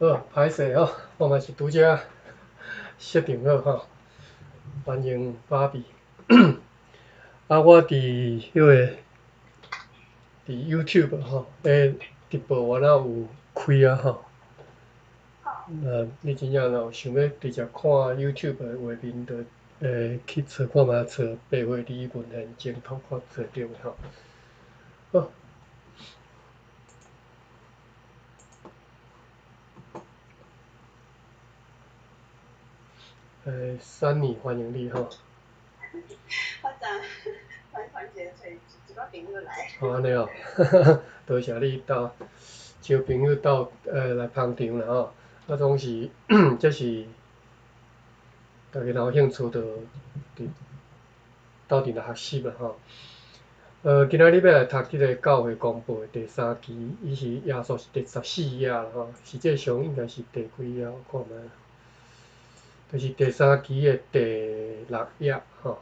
歹势吼，我嘛是拄则设定好吼，欢迎芭比。我伫迄个伫 YouTube 吼，直播我若有开啊吼。你真正若有想要直接看 YouTube 的画面，就去找看觅找白话字文献精读看找着吼。好。Sunny 欢迎你吼。我昨团结找一个朋友来。安尼哦，多谢你招朋友来捧场啦吼。总是这是大家若有兴趣就斗阵来学习啦吼。今仔日要来读即个教会公报的第3期，伊是耶稣是第14页啦吼，实际上应该是第几页？我看觅，就是第3期的第6页吼。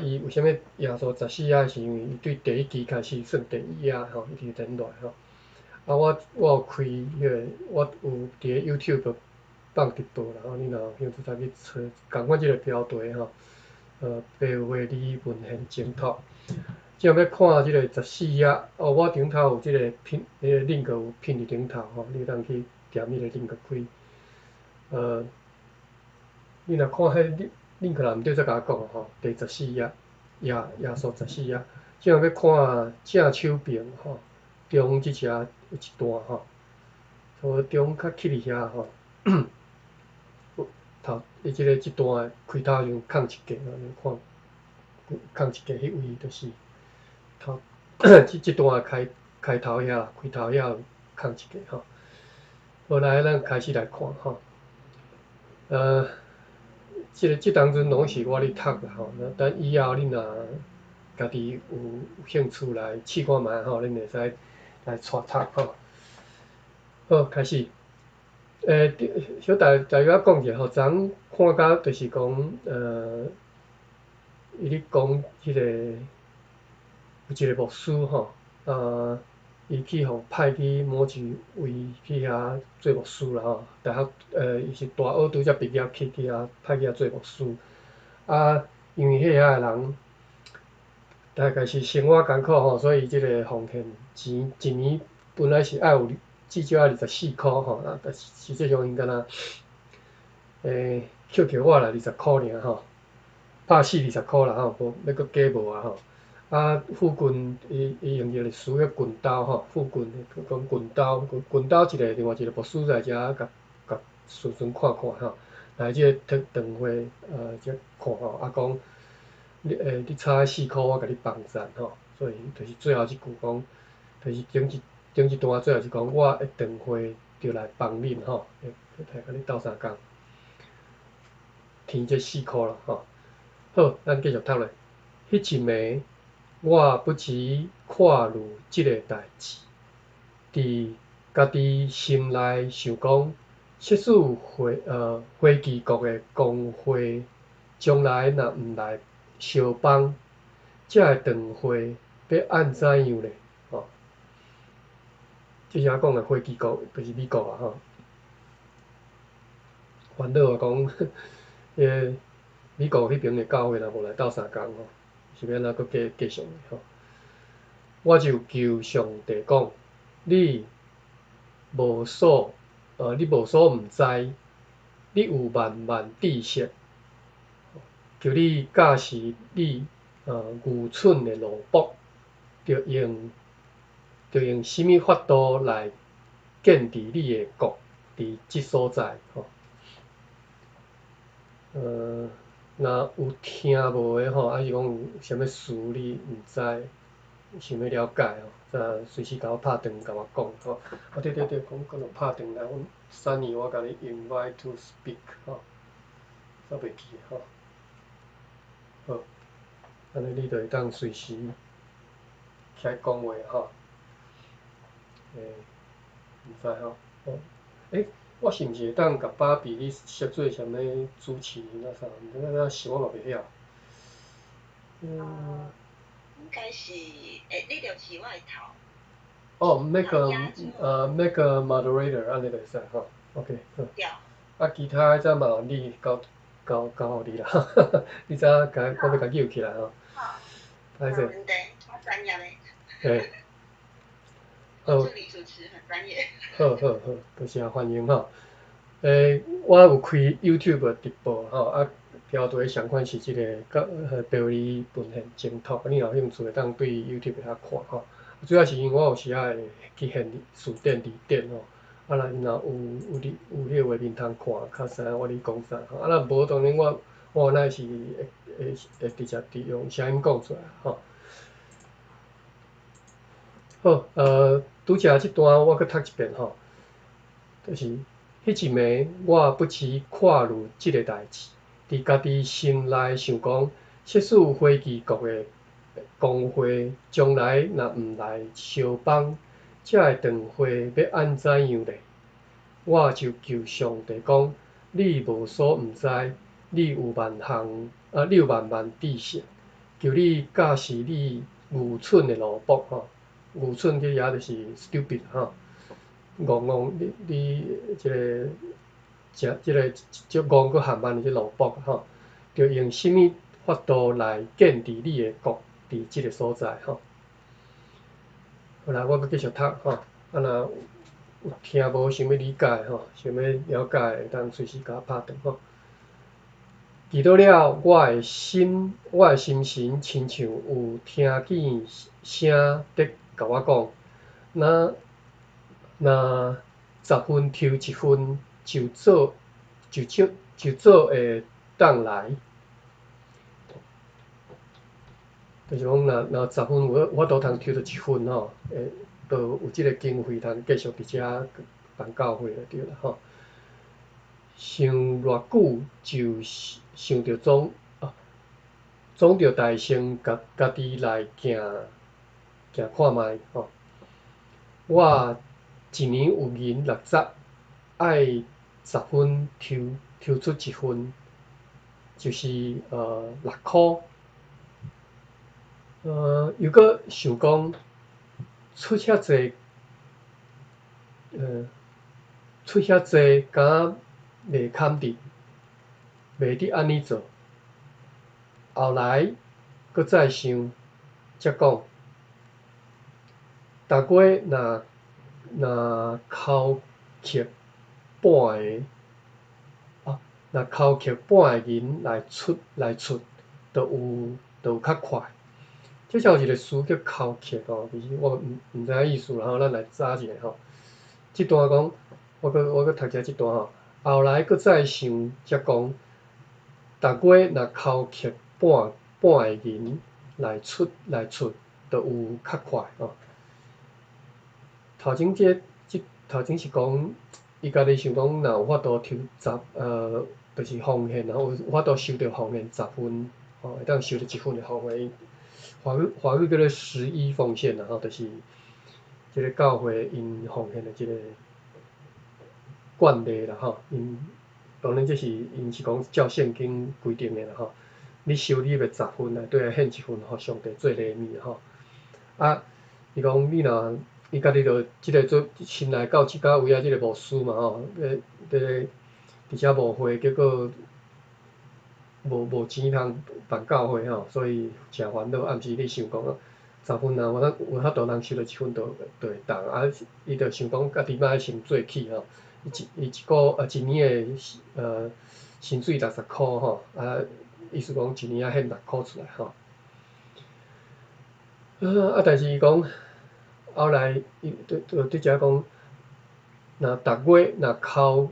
伊为虾物耶稣14页？是因为伊对第1期开始算第1页吼，伊就连落吼。我有开迄个，我有伫咧 YouTube 放直播啦，你若有兴趣再去找，共款即个标题吼，白话字文献精读。即要看即个14页，我顶头有即个迄个 link 有拼伫顶头吼，你当去点迄个 link 开。你若看迄 link 若毋对，再甲我讲吼。第14页，耶稣14页，即要看正手边吼，中即只有一段吼。中较起伫遐吼，伊即段开头就空一格，你看空一格迄位就是头即段开头遐，开头遐空一格吼。好，来咱开始来看吼。即当阵拢是我咧读啦吼，等以后你若家己有兴趣来试看觅吼，恁会使来带读吼。好，开始。小大家讲者吼，昨看到就是讲伊咧讲迄个有一个牧师吼，伊去互派去某一位去遐做牧师啦吼，大学伊是大学拄则毕业去遐派去遐做牧师。因为遐的人大概是生活艰苦吼，所以即个奉献钱一年本来是爱有至少爱24箍吼，但实际上因敢若扣我啦20箍尔吼，拍死20箍啦吼，无要搁加无啊吼。副棍伊用一个词叫棍刀吼，副棍讲棍刀，棍刀另外一个牧师来遮甲顺顺看看吼，来即个长会则看吼，讲你差4箍我甲你帮赞吼，所以就是最后一句讲，就是顶一段最后是讲我会长会就来帮恁吼，来甲你斗相共，添这4箍啦吼。好，咱继续读咧。迄一暝，我不时看入即个代志，伫家己心内想讲，设使会期国的公会将来若毋来相帮，这个长会要安怎样咧？吼，即遮讲的会期国就是美国啊吼。烦恼啊讲，美国迄边的教会若无来斗相共吼，是要安怎搁继续吼？我就求上帝讲，你无所毋知，你有万万知识，求你教示你愚蠢的奴仆，着用什么法度来建立你的国伫即所在吼？若有听无的吼，还是讲有啥物事你毋知，想要了解吼，随时甲我拍电话甲我讲吼。对，讲有拍电话来，阮Sunny我甲你 invite to speak 吼，煞袂记吼。好，安尼你就会当随时起来讲话吼。毋知吼，我是毋是会当甲芭比你设做啥物主持人啊啥？那是我嘛袂晓。应该是你着饲我的头。哦，make make a moderator 安尼就会使吼 ，OK， 好。对。啊，其他则嘛你交互你啦，你知影我要甲救起来吼。好。歹势。没问题，我专业嘞。嘿。我助理主持很专业。好，多谢欢迎吼。我有开 YouTube 直播吼，啊，标题相款是即个表里文献精读，你有兴趣会当对 YouTube 遐看吼。主要是因为我有时仔会去现书店字典吼，啊，若有迄个画面通看，较知影我咧讲啥吼。啊，若无当然我乃是会直接用声音讲出来吼。好，拄则即段我搁读一遍吼，就是迄一暝我不期看入即个代志，伫家己心内想讲，设使飞机国的公会将来若毋来相帮，这个长会要安怎样咧？我就求上帝讲，你无所毋知，你有万万知识，求你教示你愚蠢的奴仆吼，愚蠢这也就是 stupid 吼，你即个足戆佫含慢的即奴仆吼，着用什么法度来建立你的国伫即个所在吼？好啦，我佫继续读吼，啊若有听无想要理解吼，想要了解会当随时甲我拍电话。记到了我的心神，亲像有听见声伫甲我讲，若10分抽1分，就做会当来。就是讲，若10分有法度通抽到1分吼，都有即个经费通继续伫遮办教会就对了吼。想偌久就想着总着大声家己来行看卖吼。我一年有银60，爱10分抽出1分，就是6箍。又搁想讲出遐济，敢袂堪得，袂得安尼做。后来搁再想，则讲，逐月若扣欠半个银来出，就有较快。即有一个词叫扣欠吼，其实我毋知影意思啦吼，咱来查一下吼。即段讲，我搁读者即段吼，后来搁再想，则讲，逐月若扣欠半个银来出，就有较快吼。头前是讲，伊家己想讲，若有法度抽就是奉献，然后有法度收到奉献10分，吼，会当收到1分的奉献。华语叫做11奉献啦吼，就是即个教会因奉献的即个惯例啦吼。当然这是因是讲照圣经规定的啦吼。你收你的10分内底要献1分，互上帝做礼物吼。啊，伊讲你若伊家己着即个做心内到即甲位啊，即个牧师嘛吼，伫遮无会，结果无钱通办教会吼，所以诚烦恼。暗时你想讲10分若有法度通收到1分，就会当。啊，伊着想讲家己莫爱先做起吼。一年的薪水60箍吼，啊，意思讲一年啊献6箍出来吼。但是伊讲后来伊伫遮讲，若逐月若扣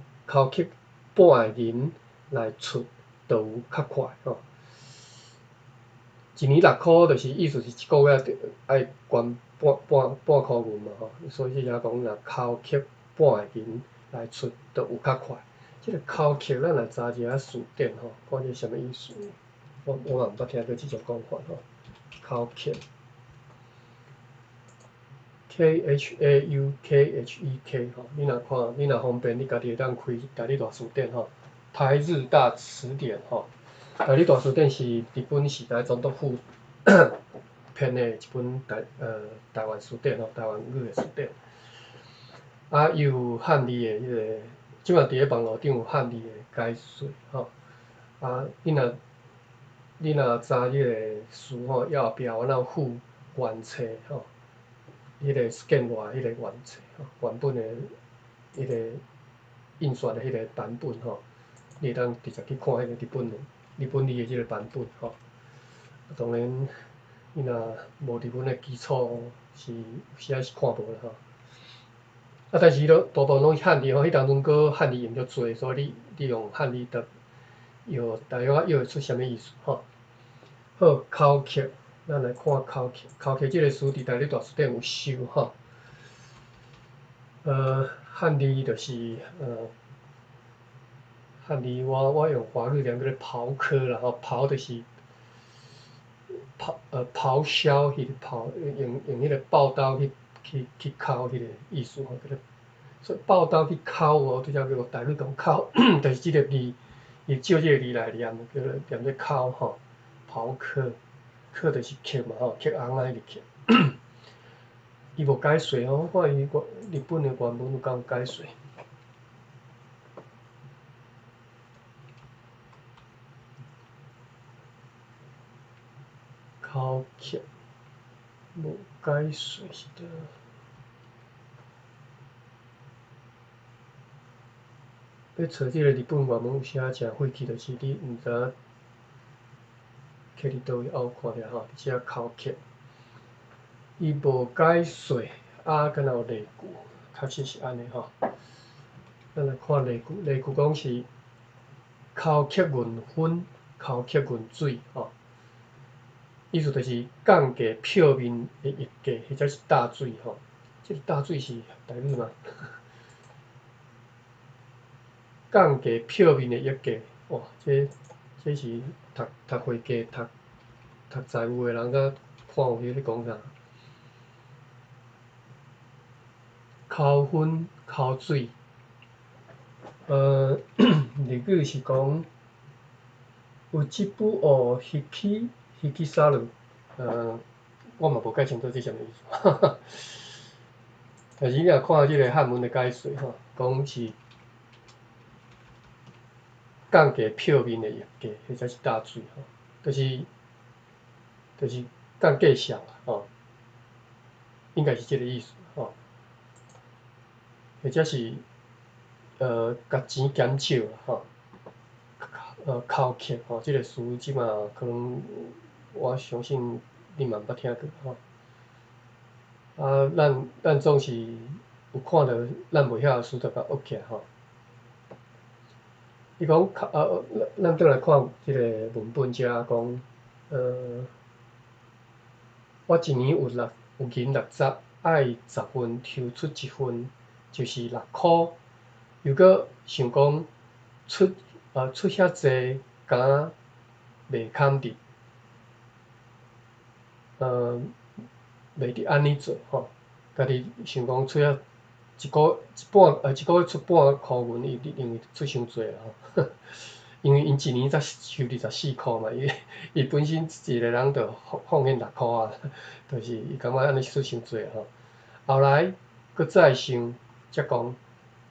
欠半个银来出，就有较快吼。一年6箍，就是意思是一个月爱捐半箍银嘛吼，所以即遮讲若扣欠半个银来出，就有较快。即个扣欠咱来查一下字典吼，看这什么意思？我嘛毋捌听过即种讲法吼，扣欠。KHAUKHEK 吼，你若方便，你家己会当开台语大词典吼，台日大词典吼。台语大词典是日本时代总督府篇的一本台湾书典吼，台湾语的书典。啊，伊有汉字的迄个，即马伫咧网络顶有汉字的解说吼。啊，你若知迄个书吼，右后壁有哪有附原册吼，迄个 scan 过来迄个原册吼，原本的迄个印刷的迄个版本吼，你会当直接去看迄个日本字的即个版本吼。当然，你若无日本的基础，是有时是看无啦吼。啊，但是大部分拢是汉字吼，迄当中搁汉字用较侪，所以你用汉字大约会出啥物意思吼。好，口诀，咱来看口诀。口诀即个书伫台历大书店有收吼。汉字就是汉字我用华语念叫做庖科啦吼，庖就是咆哮迄个咆，用迄个爆刀去敲迄个意思吼，叫做所以爆刀去敲哦，拄则叫做台语讲敲，就是即个字，伊照即个字来念，叫做念做敲吼，咆哮，哮就是吸嘛吼，吸红啊迄个吸。伊无解说吼，我看伊日本的原文有讲解说。口诀无解说是的。要找即个日本原文有写诚费气，就是你毋知影摕伫倒位拗看着吼，遮口诀，伊无解说，啊，敢若有例句，确实是安尼吼。咱来看例句，例句讲是口诀运分，口诀运水吼，意思就是降低表面的液价，或者是大水吼。即个大水是台语吗？降低表面的液价，哇，这是读会计、读财务的人甲看有迄咧讲啥？扣分、扣水，日语是讲有一部哦，引起杀人，我嘛无解清楚这啥物意思，但是你若看即个汉文的解说吼，讲是降低表面的液价，或者是大水吼，就是降价数啦吼，应该是即个意思吼，或者是甲钱减少啦吼。口诀吼，即个词即马可能我相信你嘛毋捌听过吼。啊，咱总是有看到咱袂晓的书，就甲学起来吼。伊讲咱倒来看即个文本遮讲，我一年有银60，爱10分抽出1分，就是6箍。又搁想讲出遐济，敢袂堪得，袂得安尼做吼。家己想讲出遐一个月出半箍银，伊认为出伤济啦吼。因为因一年才收24箍嘛，伊本身一个人就奉献6箍啊，就是伊感觉安尼出伤济吼。后来搁再想，则讲，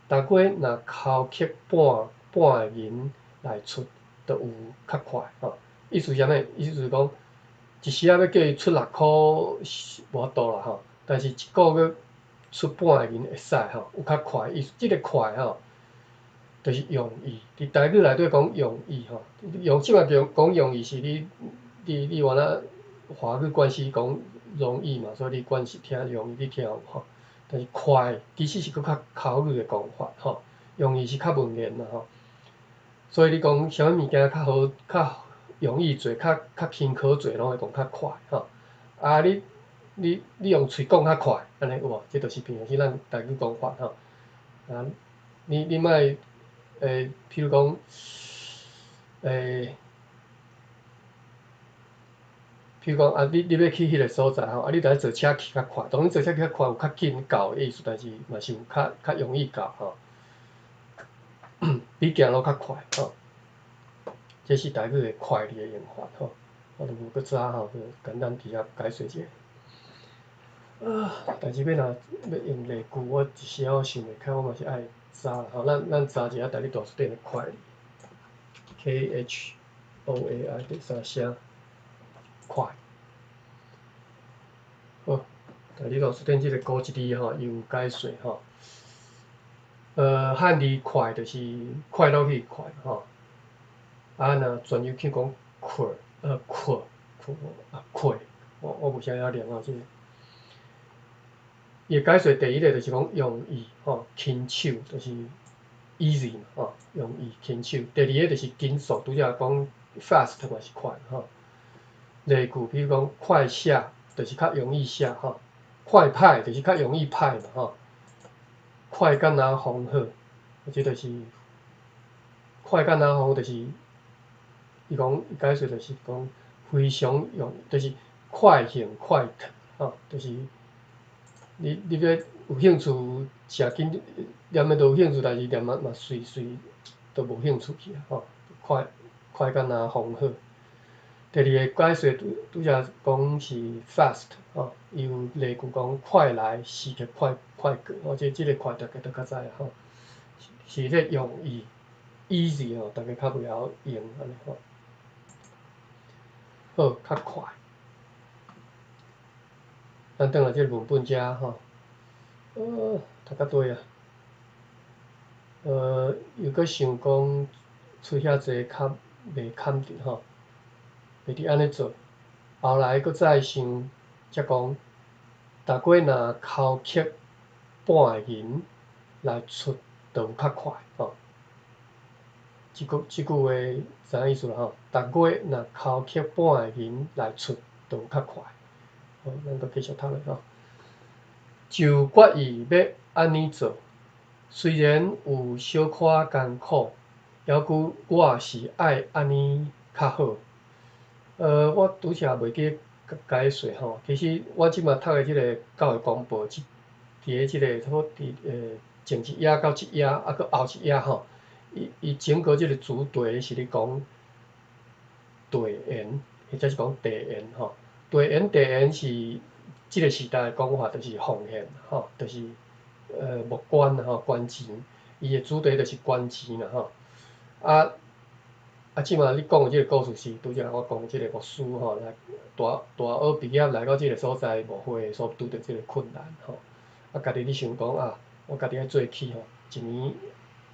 逐月若扣克半个银来出，就有较快吼。意思是啥物？意思就是讲，一时啊要叫伊出6箍是无法度啦吼，但是一个月出半个银会使吼，有较快。意思即个快吼。就是容易，伫台语内底讲容易吼，即马讲容易是你原来华语关系讲容易嘛，所以你惯是听容易，你听有吼。但是快其实是搁较口语的讲法吼，容易是较文言啦吼。所以你讲啥物物件较好、较容易做、较轻可做，拢会讲较快吼。啊，你用喙讲较快，安尼有无？这就是平常时咱台语讲法吼。啊，你莫。譬如讲，譬如讲啊，你要去迄个所在吼，啊，你着爱坐车去较快，当然坐车去较快有较紧到的意思，但是嘛是有较容易到吼，比行路较快吼，这是台语的快字的用法吼。我就无搁早吼，就简单伫遐解说者。但是要若用例句，我一时仔想袂开，我嘛是爱查啦吼。咱查一下大日大词典的快字 ，KHOAI 第三声快。好，大日大词典即个古一字吼，伊有解说吼。汉字快就是快乐去快吼。若专有去讲快，我无啥晓念吼，即个。伊解说第一个就是讲容易吼，轻手就是 easy 嘛吼，容易轻手。第二个就是紧速，拄则讲 fast 嘛是快吼。例句比如讲快下就是较容易下吼，快歹就是较容易歹嘛吼。快干若风好，即就是快干若风，就是伊讲解说就是讲非常容，就是快行快脱吼，就是你要有兴趣诚紧念的都有兴趣，但是念嘛随都无兴趣去啊吼，快干若风好。第二个解说拄则讲是 fast 吼，伊有例句讲快来时刻快过吼，即个快大家都较知啊吼，是咧容易 easy 吼，大家较袂晓用安尼吼。好，较快。咱转来即个文本遮吼，读到对啊。又搁想讲出遐济较袂堪着吼，袂伫安尼做。后来搁再想，则讲，大家若头刻半个银来出，就有较快吼。即句话啥意思啦吼？大家若头刻半个银来出，就有较快。好，咱搁继续读咧吼。就决意要安尼做，虽然有小可艰苦，犹佮我是爱安尼较好。我拄则袂记解说吼，其实我即马读的即个教育广播，伫咧即个差不多伫前一页到一页，啊，佮后一页吼，伊整个即个主题是咧讲地缘，或者是讲地缘吼。地缘是即个时代的讲法，就是奉献吼，就是木捐吼，捐钱。伊的主题就是捐钱啦吼。即马你讲的即个故事是拄则我讲即个牧师吼，来大学毕业来到即个所在牧会所拄着即个困难吼，家己咧想讲啊，我家己爱做起吼，一年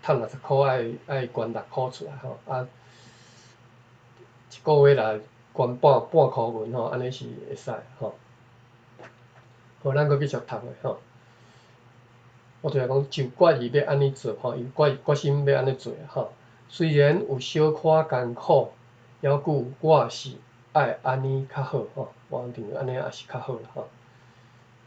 趁60箍爱捐6箍出来吼，一个月来捐半箍银吼，安尼是会使吼。好，咱搁继续读咧吼。我拄则讲就决意要安尼做吼，伊决心要安尼做吼。虽然有小可艰苦，犹佮我是爱安尼较好吼，我认为安尼也是较好啦吼。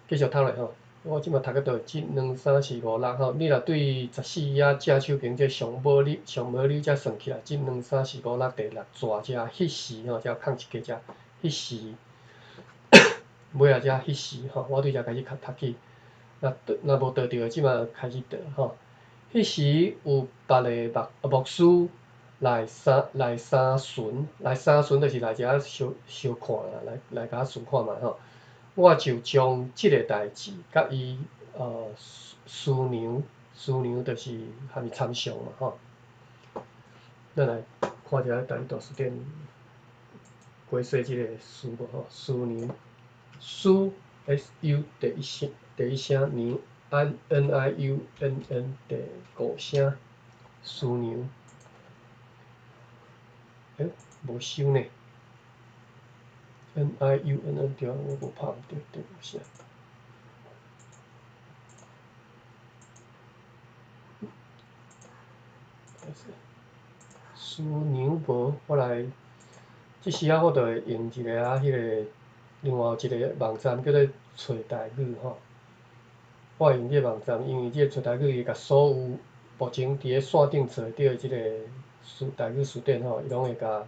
继续读咧吼，我即马读到倒1、2、3、4、5、6吼，你若对14页正手边这上无你才算起来，1、2、3、4、5、6第6逝遮迄时吼，遮空一格遮，迄时尾仔遮迄时吼，我对遮开始读起。若无倒着，即马开始倒吼。迄时有别个牧师来三巡，就是来遮小看啦，来甲巡看嘛吼。我就将即个代志甲伊师娘就是和伊参详嘛吼。咱来看一下大日大词典解说即个师无吼，师娘，师 SU 第一声娘。NIUNN 第5声，师娘，无收呢。NIUNN 对，我无拍毋对，第5声。师娘无，我来，即时我就会用一个迄个另外一个网站叫做找台语吼。我用即个网站，因为即个找台语伊甲所有目前伫咧线顶找着即个台语词典吼，伊拢会甲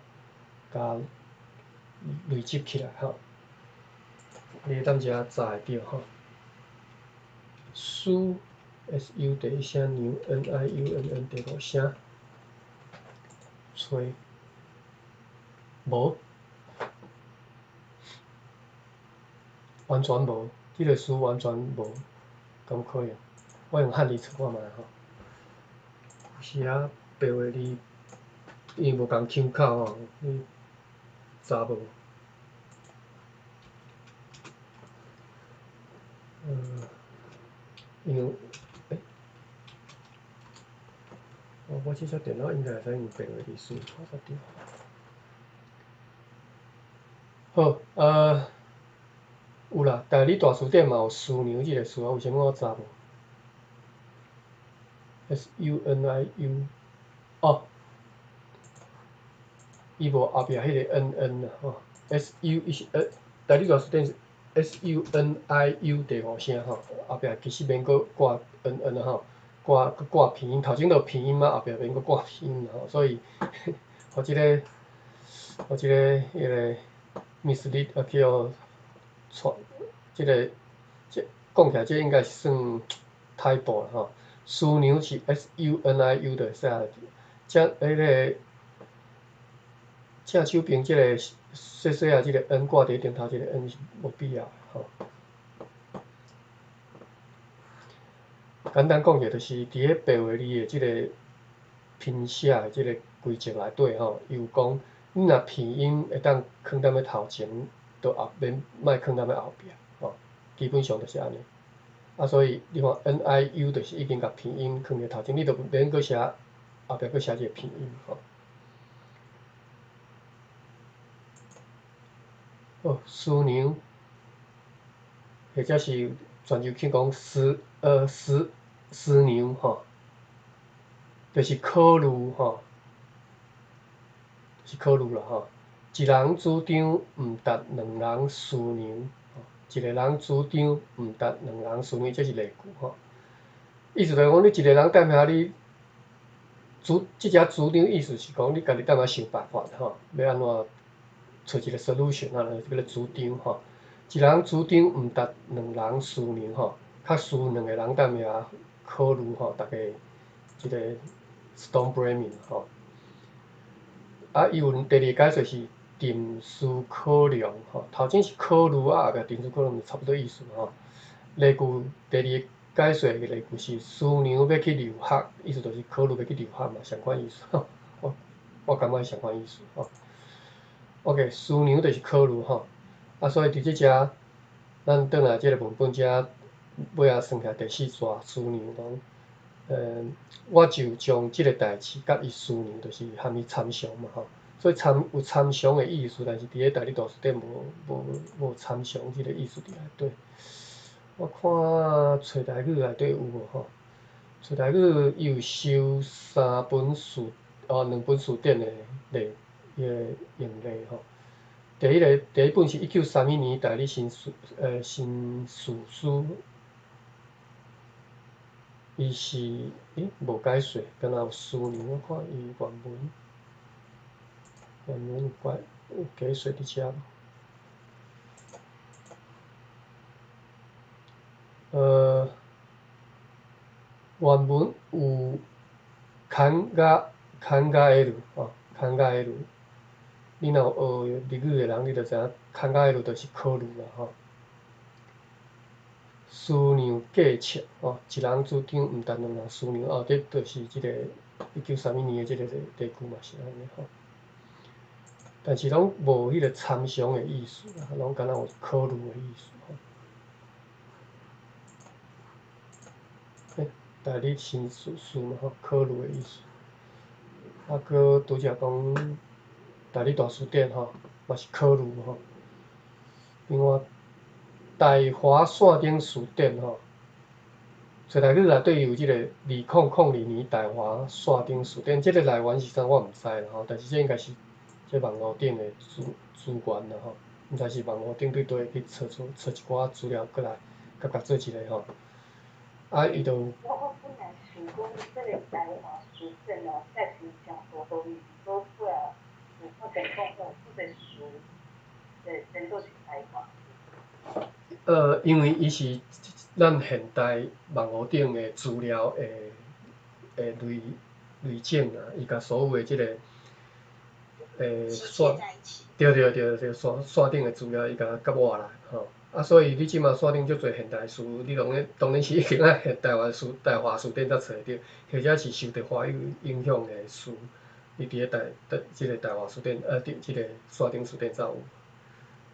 累积起来吼。你等下查会着吼。SU 第一声娘 NIUNN 第5声，找无。完全无，即个词完全无，敢可能？我用汉字找看觅吼。有时啊，白话字伊无共腔口吼，你查无？因为我即只电脑应该会使用白话字输入，我确定。好，有啦，大理大词典嘛有枢纽即个词啊，为什么我查无 ？SUNIU， 哦，伊无后壁迄个 NN 啦吼 ，SU 伊是大理大词典是 SUNIU 第五声吼，后壁其实免搁挂 NN 啊吼，挂偏音，头前就偏音嘛，后壁免搁挂偏音吼，所以互即个迄个 mislead 啊叫错，即个讲起来即应该是算typo 步啦吼。枢纽是 SUNIU 就会使啊，迄个正手边即个细细啊，即个 N 挂伫顶头，即个 N 是无必要吼。简单讲者，就是伫咧白话字的即个拼写的即个规则内底吼，伊有讲，你若拼音会当放踮咧头前，就免莫放踮咧后壁吼，基本上就是安尼。啊，所以你看 NIU 就是已经甲拼音放伫头前，你就免搁写后壁搁写一个拼音吼。哦，枢纽，或者是泉州腔讲枢纽吼，就是考虑吼，是考虑啦吼。一人主张毋值两人思量，一个人主张毋值两人思量，这是例句吼。意思就是讲，你一个人踮遐你即只主张意思是讲，你家己踮遐想办法吼，要安怎找一个 solution 啊，叫做主张吼。一人主张毋值两人思量吼，较需两个人踮遐考虑吼，大家即个 stormbraining 吼。啊，伊有第二解说是定思考量吼，头前是考虑啊，后壁定思考量差不多意思吼。例句第二解说的例句是思量要去留学，意思就是考虑要去留学嘛，相款意思吼。我感觉相款意思吼。OK， 思量就是考虑吼，啊，所以伫即只咱转来即个文本遮尾仔算起来第四段思量讲，我就将即个代志甲伊思量，就是含伊参详嘛吼。所以有参详的意思，但是伫咧大理大词典无参详即个意思伫内底。我看找台语内底有无吼？找台语伊有收2本词典的伊个用例吼。第一本是1931年大理新史书，伊是无解说，敢若有思量，我看伊原文有解说伫遮无？原文有牵甲的字吼，牵甲的字。你若有学日语的人，你就知影牵甲的字就是考虑啦吼。思量计策吼，一人主张毋值两人思量哦，这就是即个1931年的即个例句嘛是安尼吼。但是拢无迄个参详的意思啦，拢敢若有考虑的意思吼。大理新史书嘛吼，考虑的意思。啊，搁拄则讲大理大词典吼，嘛是考虑吼。另外，大华线顶词典吼，找台语内底有即个2002年大华线顶词典，即个来源是啥我毋知啦吼，但是这应该是这网络顶的资源啦吼，毋知是网络顶对倒去找一寡资料过来，甲做一个吼。啊，伊就。我本来想讲，这个台华词典哦，载是诚多都是做出来，我等讲哦，这个词，真都是台华。因为伊是咱现代网络顶的资料的累积啊，伊甲所有的即个线，对，线顶的资料伊甲活来吼。啊，所以你即马锁定足侪现代书，你当然是一定爱台湾书、台华书店才找得，或者是受着华语影响的书，你伫咧即个台华书店，即个锁定书店才有。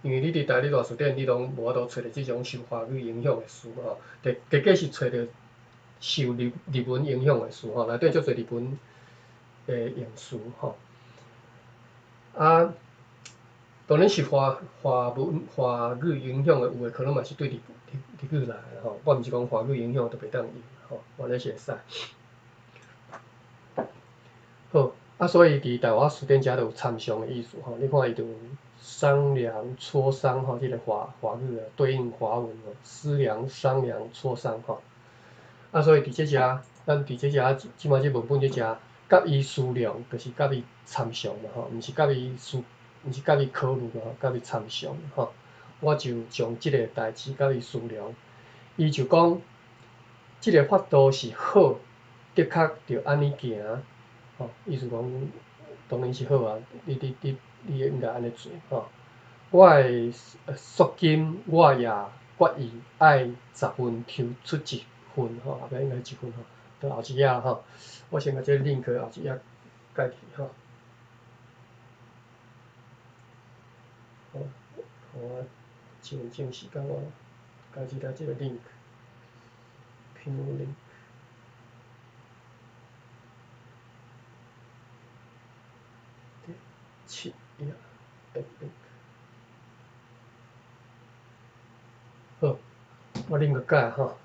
因为你伫台里大书店，你拢无法度找着即种受华语影响的书吼，结果是找着受日文影响的书吼，内底足侪日文的用词吼。啊，当然是华语影响的，有诶可能嘛是对日语来的吼。我毋是讲华语影响就袂当用吼，完全是会使。好，啊，所以伫台湾书店遮就有参详的意思吼。你看伊就有商量磋商吼，即个华语的对应华文吼，思量商量磋商吼。啊，所以伫即遮，咱伫即遮即马即文本即遮，甲伊思量就是甲伊参详嘛吼，毋是甲伊考虑嘛吼，甲伊参详吼。我就将即个代志甲伊思量，伊就讲，即个法度是好，的确着安尼行，吼，意思讲当然是好啊，你应该安尼做吼。我的缩金我也决意爱10分抽出1分吼，后壁应该1分吼，就后一页吼。我先甲这 link 后一页改去吼。好，我正时间我家己来这个 link， 拼 link。7页 link。好，我 link 改吼。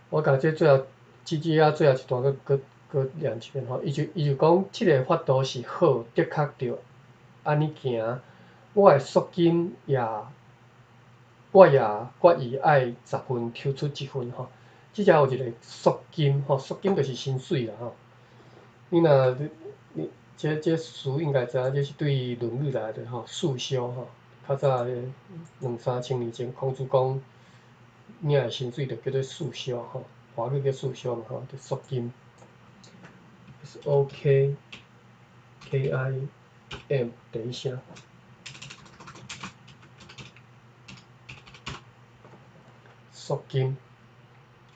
我甲这最后最后一段搁念一遍吼，伊就讲，即个法度是好，的确着安尼行。我的缩金我也决意爱10分抽出1分吼。即只有一个缩金吼，缩金就是薪水啦吼。你若你这词应该知影，这是对论语来的吼，束修吼。较早2、3千年前，孔子讲领的薪水就叫做束修吼，华语叫束修嘛吼，就缩金。SOKKIM 第一声。缩金，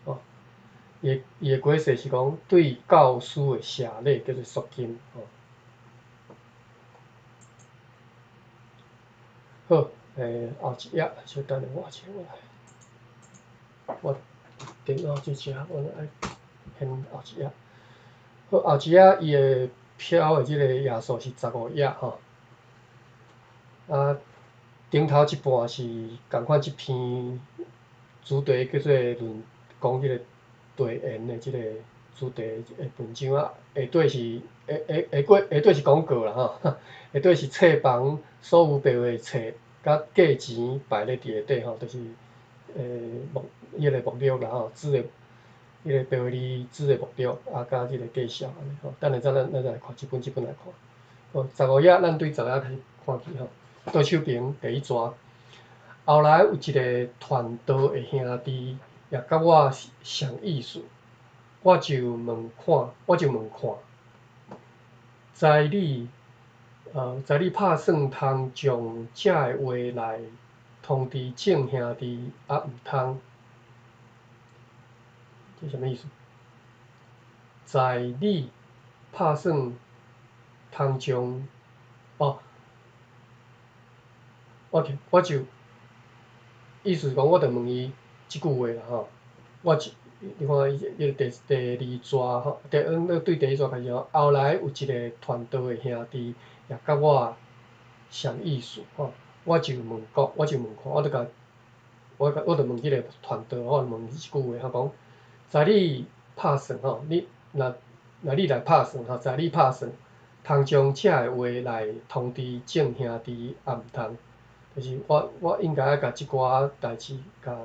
哦，伊的解释是讲对教师的谢礼叫做缩金，哦。好，后一页，稍等下我先我电脑这只，我爱先后一页。好，后一页伊的飘的即个页数是15页吼。啊，顶头一半是共款一篇主题叫做讲即个对言的即个主题的文章啊，下底是广告啦吼，下底是册房所有卖的册，甲价钱摆咧伫下底吼，就是迄个目录啦吼，迄个标字纸的目录，啊甲即个介绍安尼吼，等下咱来看一本来看。好，15页咱对10页开始看起吼。倒手边第一纸，后来有一个传道的兄弟，也甲我相意思，我就问看，在你打算通将这个话来通知郑兄弟，啊毋通？这什么意思？在你打算通将OK， 我就意思是讲，我就问伊即句话啦吼。你看伊第二纸吼，对第一纸开始吼。后来有一个传道的兄弟，也甲我相意思吼。我就问看，我就问即个传道，我问伊一句话，讲在你打算吼，若你来打算吼，在你打算通将这个话来通知郑兄弟，啊毋通？就是我应该甲即寡代志甲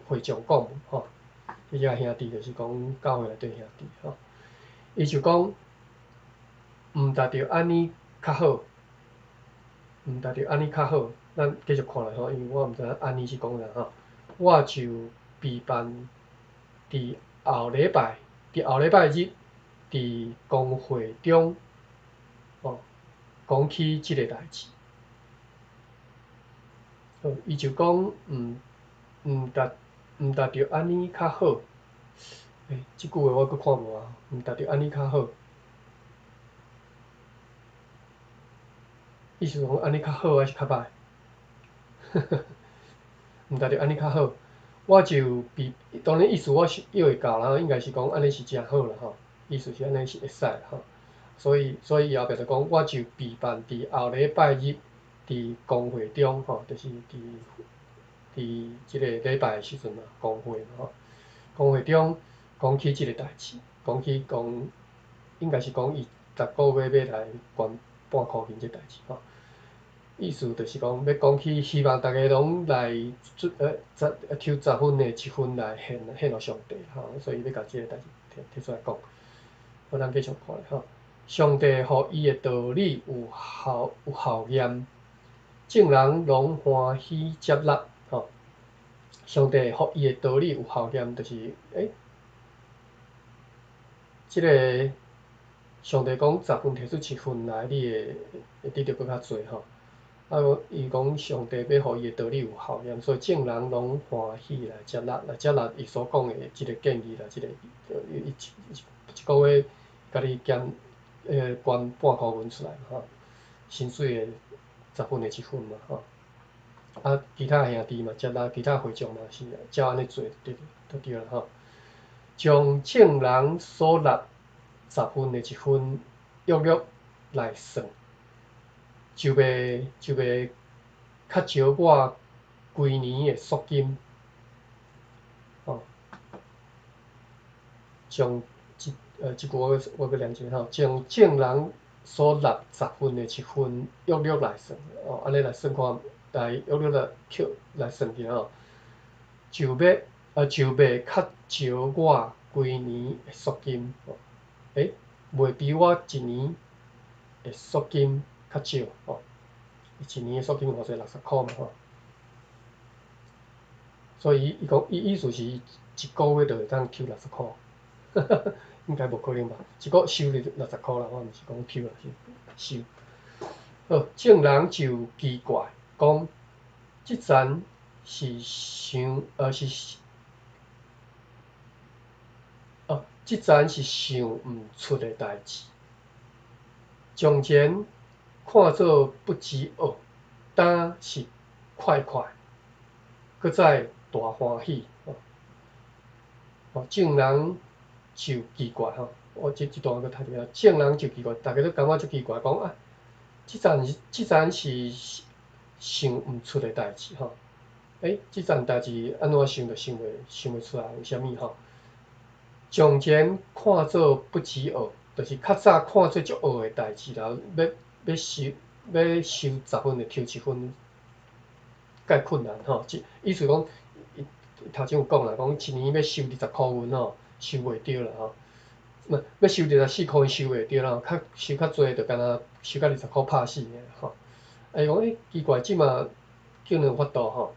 会长讲无吼。即个兄弟就是讲教会内底兄弟吼。伊就讲，毋值着安尼较好，咱继续看落吼，因为我毋知影安尼是讲啥吼。我就备办伫后礼拜日，伫公会中讲起即个代志。好，伊就讲，达着安尼较好。即句话我阁看无啊，达着安尼较好。意思讲安尼较好还是较歹？达着安尼较好，我就比当然意思我是约会到啦，应该是讲安尼是诚好啦吼，意思是安尼是会使啦吼。所以伊后壁就讲，我就备办伫后礼拜日伫公会中吼，就是伫即个礼拜的时阵嘛，公会嘛吼，公会中讲起即个代志，讲起应该是讲伊逐个月要来捐半箍银即代志吼。意思就是讲要讲起，希望大家拢来抽10分的1分来献互上帝吼，所以要甲即个代志摕出来讲。好，咱继续看咧吼。上帝互伊的道理有效验，众人拢欢喜接纳吼。上帝互伊的道理有效验，就是即个上帝讲10分摕出1分来，你会得到搁较侪吼。伊讲上帝要互伊的道理有效验，所以众人拢欢喜来接纳伊所讲的即个建议啦，即个一个月甲你捐半箍银出来吼，薪水的10分的1分嘛吼。其他兄弟嘛接纳，其他会众嘛是照安尼做就对啦吼。将众人所纳10分的1分约来算。就袂较少我规年的赎金，吼。将即句我搁念一下吼，将众人所纳10分的1分约来算，安尼来算看，来约来算起吼，就袂较少我规年的赎金，袂比我一年的赎金较少吼。一年的赎金偌济60箍嘛吼，所以伊讲伊意思是一个月就会当抽60箍，应该无可能吧？一个收你60箍啦，我毋是讲抽啦，是收。好，众人就奇怪，讲即阵是即阵是想毋出的代志，从前看做不值学，当是快，搁再大欢喜吼。众人就奇怪吼，我即段搁读一下，众人就奇怪，大家都感觉足奇怪，讲即阵是想毋出的代志吼。即阵代志安怎想都想袂出来，为虾米吼？从前看做不值学，就是较早看做足学的代志啦，要收10分的抽1分，介困难吼。意思讲，头前有讲啦，讲一年要收20箍银吼，收袂着啦吼。要收24箍银收袂着啦，收较济就干那收到20箍拍死尔吼。伊讲奇怪，即马竟然有法度吼。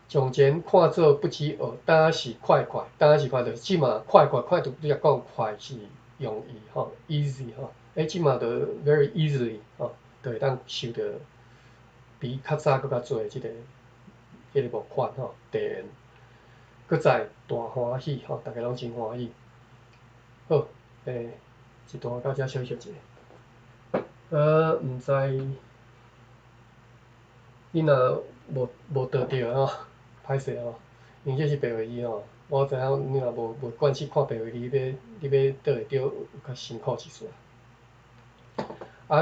从前看做不值学，当是快，就是即马快就你若讲快是容易吼 ，easy 吼。即马就 very easily 吼，就会当收到比较早搁较济即个募款吼，地缘，搁再大欢喜吼，大家拢真欢喜。好，一段到遮休息者。毋知你若无倒着吼，歹势吼，因为这是白话字吼，我知影你若无惯势看白话字，你要倒会着有较辛苦一丝。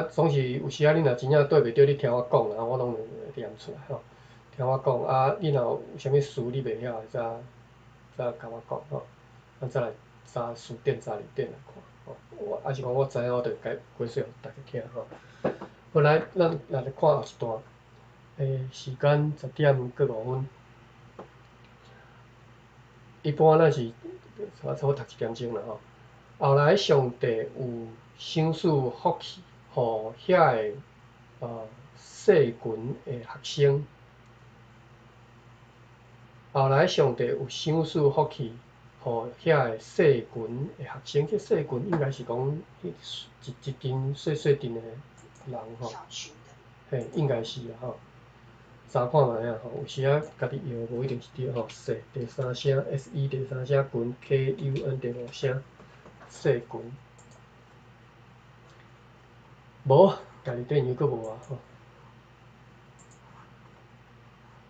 总是有时你若真正倒袂着，你听我讲啦，我拢会念出来吼。听我讲你若有啥物事你袂晓，再甲我讲吼，咱再来书店查字典来看吼。是讲我知影，我就解说互大家听吼。好，来，咱来看后一段。时间10:05分。一般咱是差不多读1点钟啦吼。后来上帝有赏赐福气，互遐个细群的学生。后来上帝有赏赐福气，互遐个细群的学生。这细群应该是讲一群细群的人吼。应该是啦吼。查看卖啊吼，有时啊家己用无一定是对吼。细第三声 SE 第三声群 KUN 第五声细群，无家己电邮佫无啊吼。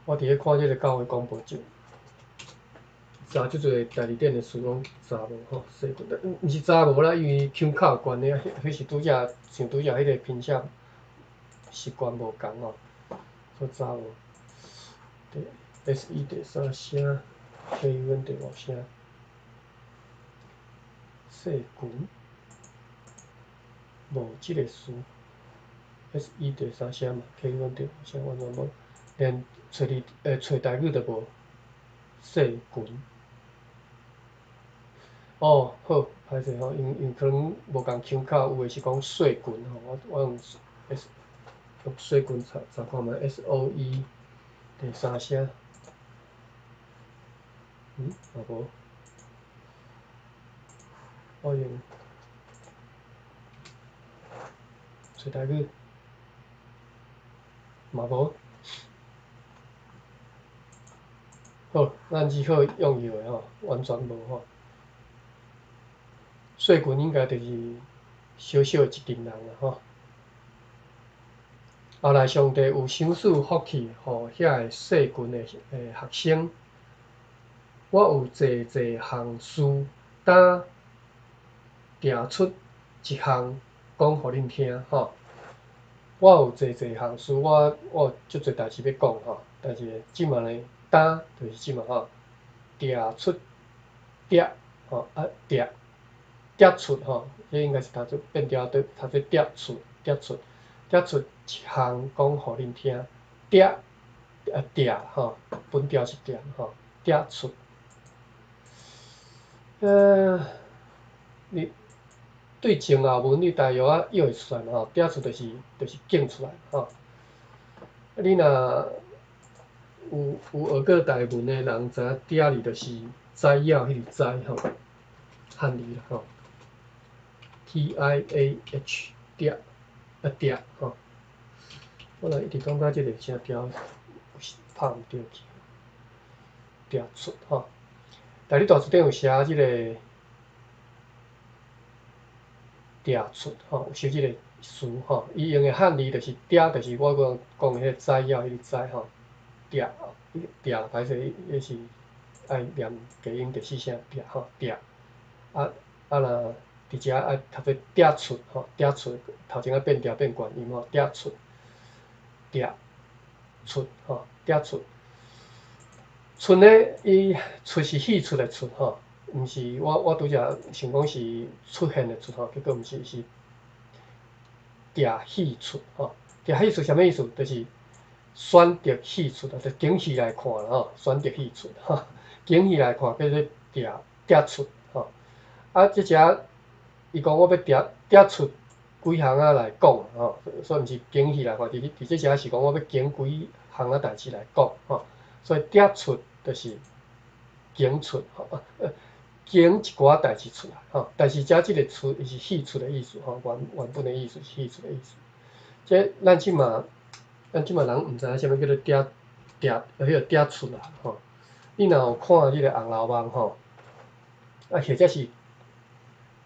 我伫咧看即个教会广播节，查即侪家己电的事拢查无吼，细群，毋是查无啦，因为腔口有关的啊，迄是拄则像拄则迄个拼写习惯无共吼，所以查无。SE 第三声 KUN 第五声细群，无即个词。SE 第三声嘛 ，KUN 第五声完全无，连找台语都无，细群。哦，好，歹势吼，因可能无共腔口，有诶是讲细群吼，我用 用细群查看觅 SOE 第三声，也无，我用找台语嘛无。好，咱只好用药诶吼，完全无吼。细群应该就是小小一群人啦吼。后来上帝有赏赐福气，互遐个细群诶学生，我有济项事，当定出一项讲互恁听吼。我有济项事，我有足济代志要讲吼，但是即满呢，当就是即满吼，定出定吼定出吼，这应该是读做变调对，读做定出一项讲互恁听，定吼，本调是定吼，定出。你对前后文你大约啊摇会出来嘛吼，定出就是讲出来吼。你若有学过台文的人知影定字就是摘要迄个摘吼，汉字啦吼 ，TIAH 定吼。我若一直感觉即个声调拍毋对去，定出吼。但你大字典有写即个定出吼，有写即个词吼，伊用的汉字就是定，就是我讲的迄个摘要迄个摘吼，定歹势，迄是爱念低音第四声定吼定，若伫遮爱读做定出吼，定出头前仔变调变关音吼，定出吼，定出。出呢，伊出是戏出的出吼，毋是我拄则想讲是出现的出吼，结果毋是，是定戏出吼。定戏出啥物意思？就是选择戏出啊，就景戏来看啦吼，选择戏出吼，景戏来看叫做定出吼。啊，即遮伊讲我要定出几项仔来讲吼，所以毋是景戏来看，伫即遮是讲我要景几项仔代志来讲吼，所以定出就是景出吼，景一寡代志出来吼。但是遮即个出伊是戏出的意思吼，原本的意思是戏出的意思。这咱即马人毋知影啥物叫做迄个定出啦吼。你若有看即个红楼梦吼，啊或者是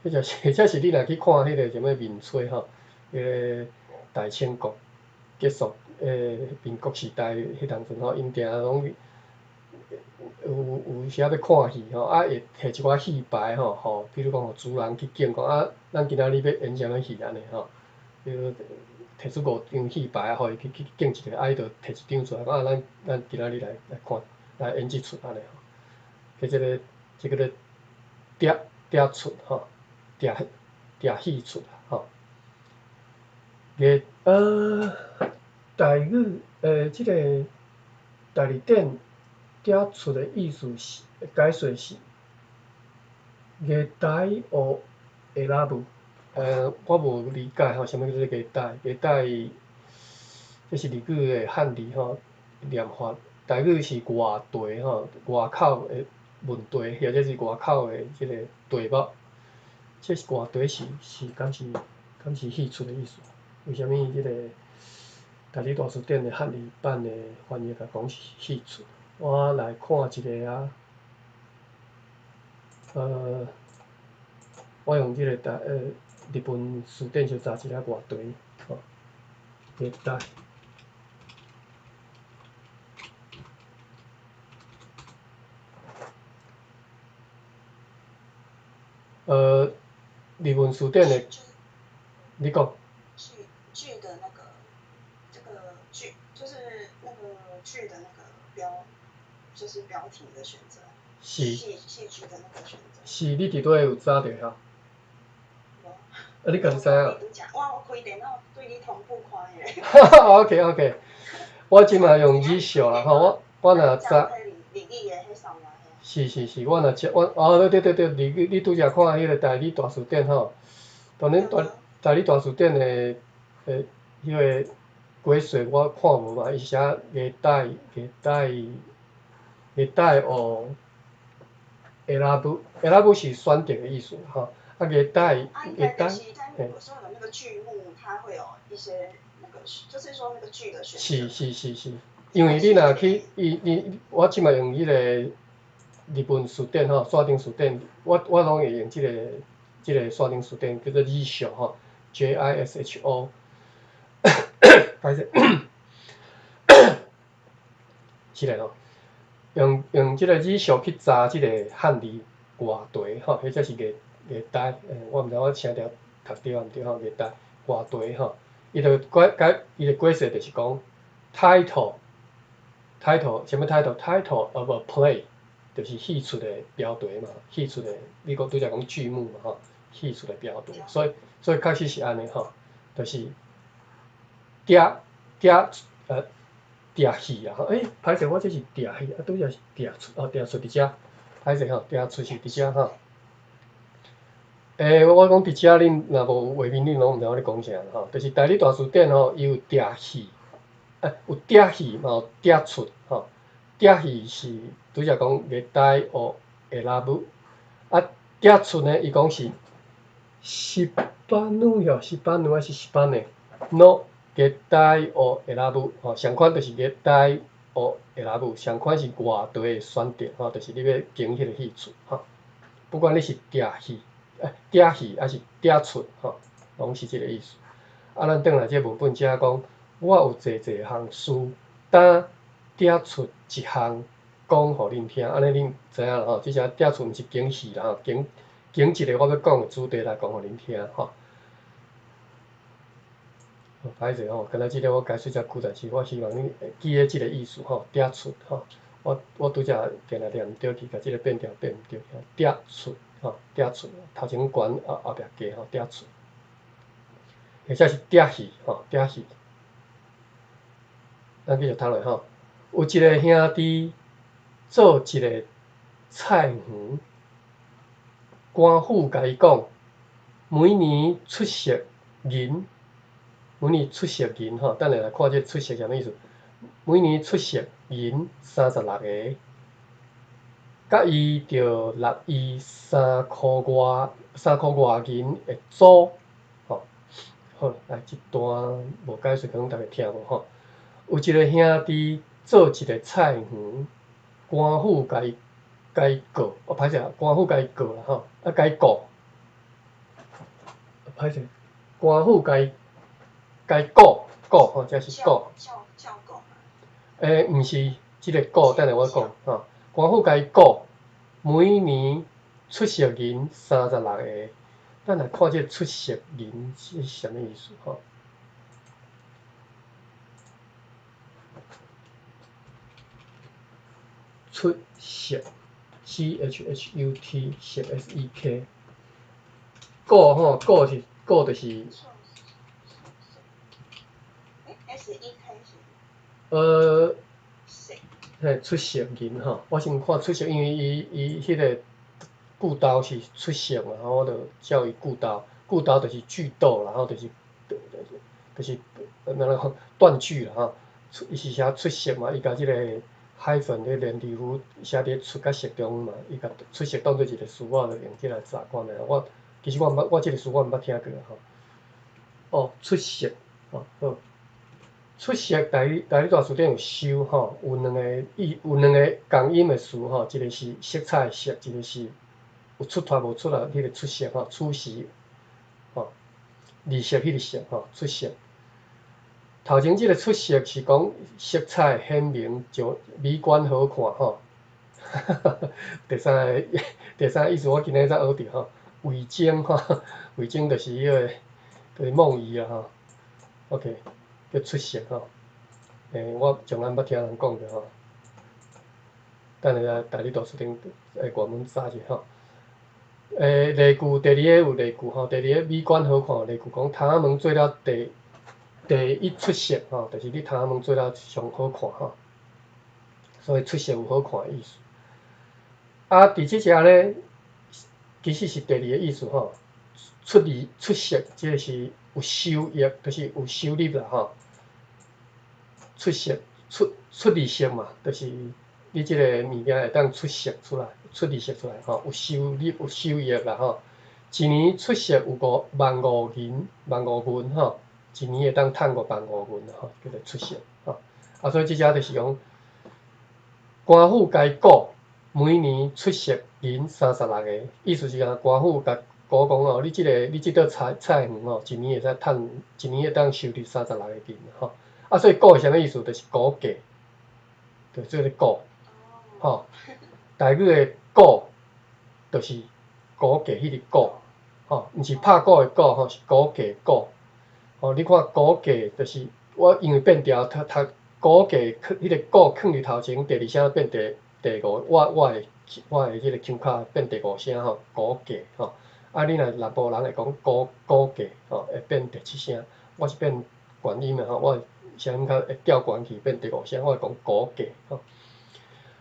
你若去看迄个什物民粹吼，迄个大清国结束民国时代迄当阵吼，因定拢有时仔要看戏吼，啊会摕一寡戏牌吼，吼，比如讲互主人去拣讲啊，咱今仔日要演啥物戏安尼吼，比如摕出5张戏牌，互伊去拣一个，啊伊就摕一张出来，讲啊咱今仔日来看来演即出安尼吼，即个叫做定出吼，定戏出吼。台语即个代字典定出的意思是解说是艺台学下拉母，我无理解吼，啥物叫做艺台？艺台这是日语的汉字吼，念法。台语是外地吼，外口的问题，或者是外口的即个题目。这外地是敢是戏出的意思？为虾米即个大理大词典的汉语版的翻译甲讲是戏出。我来看一个啊，我用这个日本词典就查一下外题，吼，虐待。日文词典的，你讲。剧的那个，这个剧就是那个剧的那个就是标题的选择。戏剧的那个选择。是，你伫倒有查着遐？你家己知影？我开电脑对你同步看诶。OK， 我即马用日秀啦吼，我若知。日语诶，迄上面是，我若知对，你拄则看迄个大理大词典吼，当然大理大词典的迄个解说我看无嘛，伊写虐待哦，下拉布是选择的意思吼，啊虐待。我说的那个剧目，它会有一些那个，就是说那个剧的选择。是，因为你若去我即马用迄个日本词典吼，线顶词典，我拢会用即个线顶词典叫做日秀吼 ，JISHO，歹势，是嘞吼，用即个日秀去查即个汉字外题吼，或者是虐待，我毋知我声调读对毋对吼，虐待外题吼，伊就伊的解释就是讲 title， 什么 title of a play， 就是戏出的标题嘛，戏出的你讲拄则讲剧目嘛吼，戏出的标题，所以确实是安尼吼，就是抓戏啊吼，歹势我这是抓戏，拄则是抓出抓出伫遮，歹势吼，抓出是伫遮吼。我讲伫遮恁若无画面，恁拢毋知我咧讲啥吼，就是大理大词典吼，伊有抓戏，有抓戏嘛有抓出吼，抓戏是拄则讲虐待哦下拉母，啊抓出呢伊讲是失班女还是失班的 ，no 虐待哦下拉母吼，上款就是虐待哦下拉母，上款是外题的选择吼，就是你要经迄个戏出吼，不管你是抓戏还是抓出吼，拢是即个意思。啊，咱转来这文本遮讲，我有济项事，单抓出一项讲互恁听，安尼恁知影啦吼，即只抓出毋是经戏啦吼，经一个我要讲的主题来讲互恁听吼。歹势吼，敢若即个我解说遮久，但是我希望恁会记得即个意思吼，抓出吼，我拄则定来念毋对去，甲即个变调变毋对去，抓出吼，抓出，头前悬后壁低吼，抓出。或者是抓戏吼，抓戏。咱继续读落吼，有一个兄弟做一个菜园，官府甲伊讲，每年出席银吼，等下来看这出席啥物意思？每年出席银36个，甲伊着纳伊3箍外银的租吼。好，来这段无解说，可能大家听无吼。有一个兄弟做一个菜园，官府甲伊告，歹势，官府甲伊告啦吼，甲伊告，歹势，官府甲伊告吼，这是告。叫告嘛？毋是即个告，等下我讲吼。官府甲伊告，每年出席银36个，咱来看这出席银是啥物意思吼？出席 CHUT SEK， 告吼，告就是嘿出席银吼，我先看出席，因为伊迄个句刀是出席嘛，然后我就叫伊句刀，句刀就是句逗，然后就是断句啦吼，伊是写出席嘛，伊甲即个hyphen 咧连字符写伫出甲席中嘛，伊甲出席当做一个词，我就用即来查看觅。其实我即个词我毋捌听过吼。出席吼好，出色台语大词典有收吼，有两个共音的词吼，一个是色彩的色，一个是有出脱无出啊，迄个出色吼，出席吼，二色迄个色吼，出色。头前即个出色是讲色彩鲜明，就美观好看吼。第三个意思我今日才学着吼，味精吼，味精就是迄个就是梦遗啊吼。OK， 叫出色吼。我从来捌听人讲着吼。等下台语大词典原文查者吼。例句第二个有例句吼，第二个美观好看例句讲，窗仔门做了第一出色吼，就是你窗仔门做了上好看吼。所以出色有好看的意思。啊，伫即只咧，其实是第二个意思吼，出色，即个是有收益，就是有收入啦吼。出色出利息嘛，就是你即个物件会当出色出来，出利息出来吼，有收入有收益啦吼。一年出色有5万5元吼，一年会当趁5万5元吼，叫做出色吼。啊，所以即只就是讲，官府该顾每年出色银36个，意思是讲官府甲估讲吼，你即道菜园吼，一年会当收入36个银吼。啊，所以顾是啥物意思？就是估价，就做咧顾，吼。台语的顾，就是估价迄个顾，吼，毋是拍鼓的鼓吼，是估价顾。吼，你看估价就是我因为变调，读估价，迄个鼓放伫头前，第二声变第五，我的迄个腔卡变第五声吼，估价吼。啊，你若南部人会讲估价吼，会变第七声。我是变悬音的吼，我声音较会调悬去变第五声，我会讲估价吼。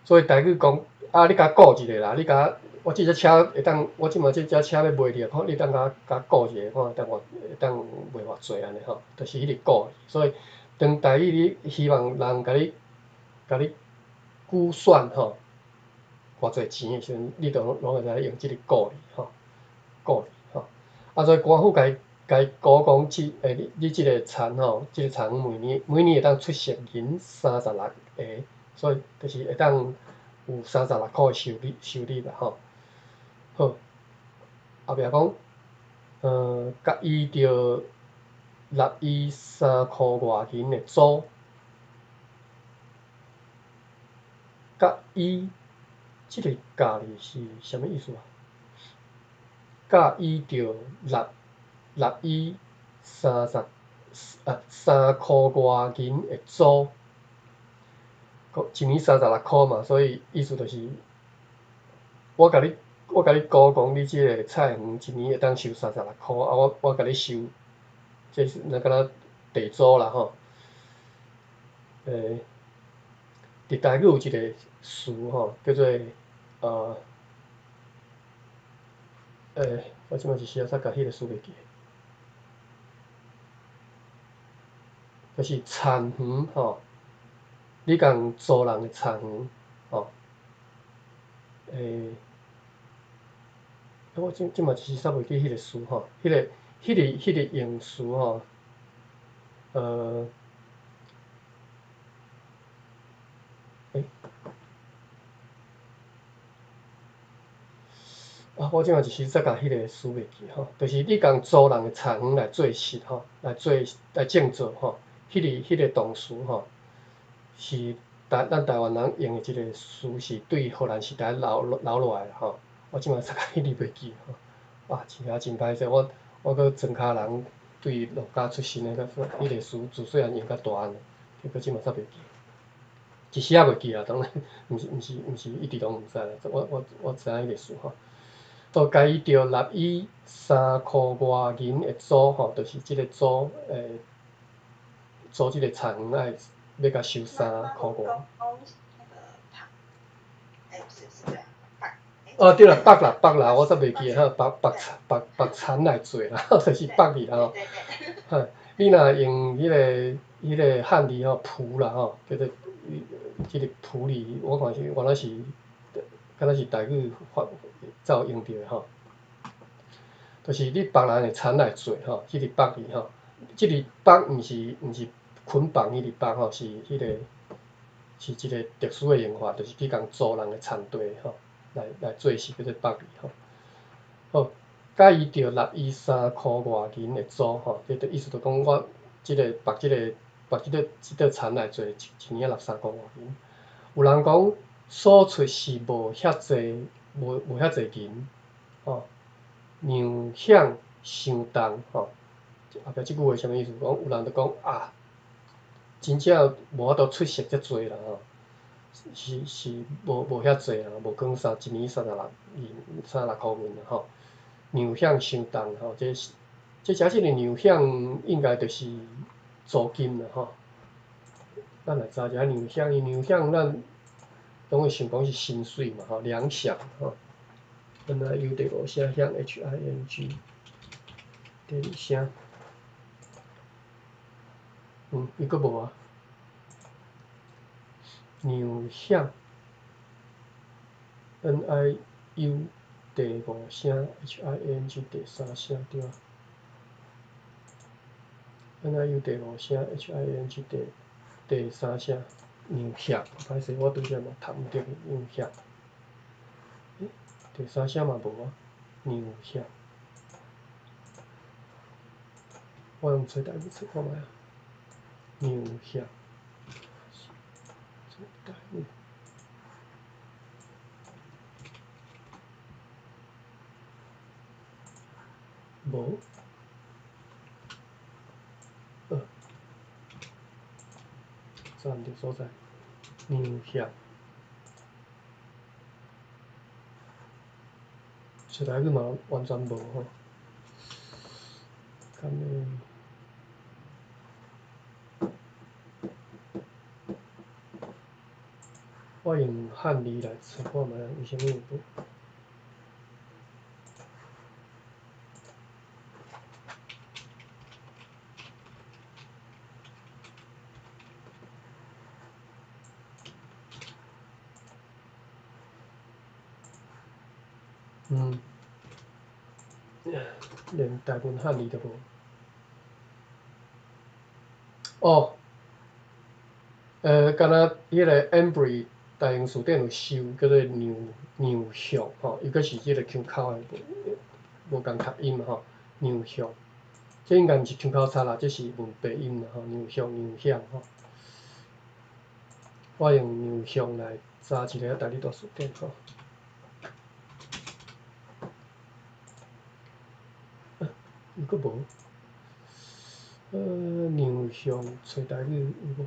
所以台语讲，啊，你甲顾一下啦，你甲我即只车会当，我即马即只车要卖你，看你当甲顾一下，看会当卖偌济安尼吼，就是迄个顾。所以当台语你希望人甲你估算吼，偌济钱的时阵，你就拢会使用即个顾字吼，顾字吼。啊，所以官府该估讲你即个田吼，即个田每年会当出色银36个，所以就是会当有36块收入啦吼。好，后壁讲，甲伊着纳伊3块外银的租，甲伊即个价字是啥物意思啊？甲伊着纳伊3块外银的租，一年36块嘛，所以意思就是我甲你估讲，你即个菜园一年会当收36块，啊，我甲你收，这是那敢若地租啦吼。伫台语有一个词吼，叫做我即马一时仔甲迄个词袂记，就是田园吼，你共租人的田园吼，我即马一时仔袂记迄个词吼，迄个用词吼，我即马一时仔甲迄个词袂记吼，就是你共租人的田园来做事吼，来种作吼，迄个动词吼，是咱台湾人用的一个词，是对荷兰时代留落来吼。我即马才甲迄字袂记吼，真歹势，我搁庄脚人对陆家出身的，迄个词自细汉用到大汉，结果即马才袂记，一时仔袂记啦，当然毋是一直拢毋知啦，我知影迄个词吼。甲伊着纳伊3块外银的租吼，就是即个租即个田园要甲收3块外。对啦，北啦，我煞袂记啊，北田来做啦，就是北字啦吼。你若用迄个汉字吼，蒲啦吼，叫做即个蒲字，我看是原来是敢若是台语才有用着的吼。就是你别人的田来做吼，即个北字吼，即个北毋是捆绑伊伫绑吼，是迄、个是一个特殊的用法，就是去共租人的田地吼，来做事叫做绑鱼吼。好，甲伊着纳伊3箍外银的租吼，这意思就讲我绑即个田来做，一年纳3箍外银。有人讲所出是无遐济银吼，让享伤重吼。后壁即句话啥物意思？讲有人就讲啊，真正无法度出息遮济啦吼，是无遐济啦，无讲一年36箍银啦吼。让享伤重吼，这真正的让享应该就是租金啦吼。咱来查一下让享，让享咱拢会想讲是薪水嘛吼，粮饷吼。NIU 第5声响 HING 第2声，伊佫无啊。让享 NIU 第5声 HING 第3声对啊。NIU 第5声 HING 第3声让享，歹势我拄则嘛读毋对让享。第3声嘛无啊，让享。我用找台语找看觅啊，让享。找台语。无。找毋着所在，让享。找台语嘛完全无吼。敢会？我用汉字来找看觅为虾米无？连台文汉字都无。哦，敢若迄个 Embry 大英书店有收，叫做让享吼，伊阁是即个腔口的，无共读音嘛吼，让享。这应该毋是腔口差啦，这是文白音啦吼，让享吼。我用让享来查一个大理大书店吼。伊阁无。让享找台语有无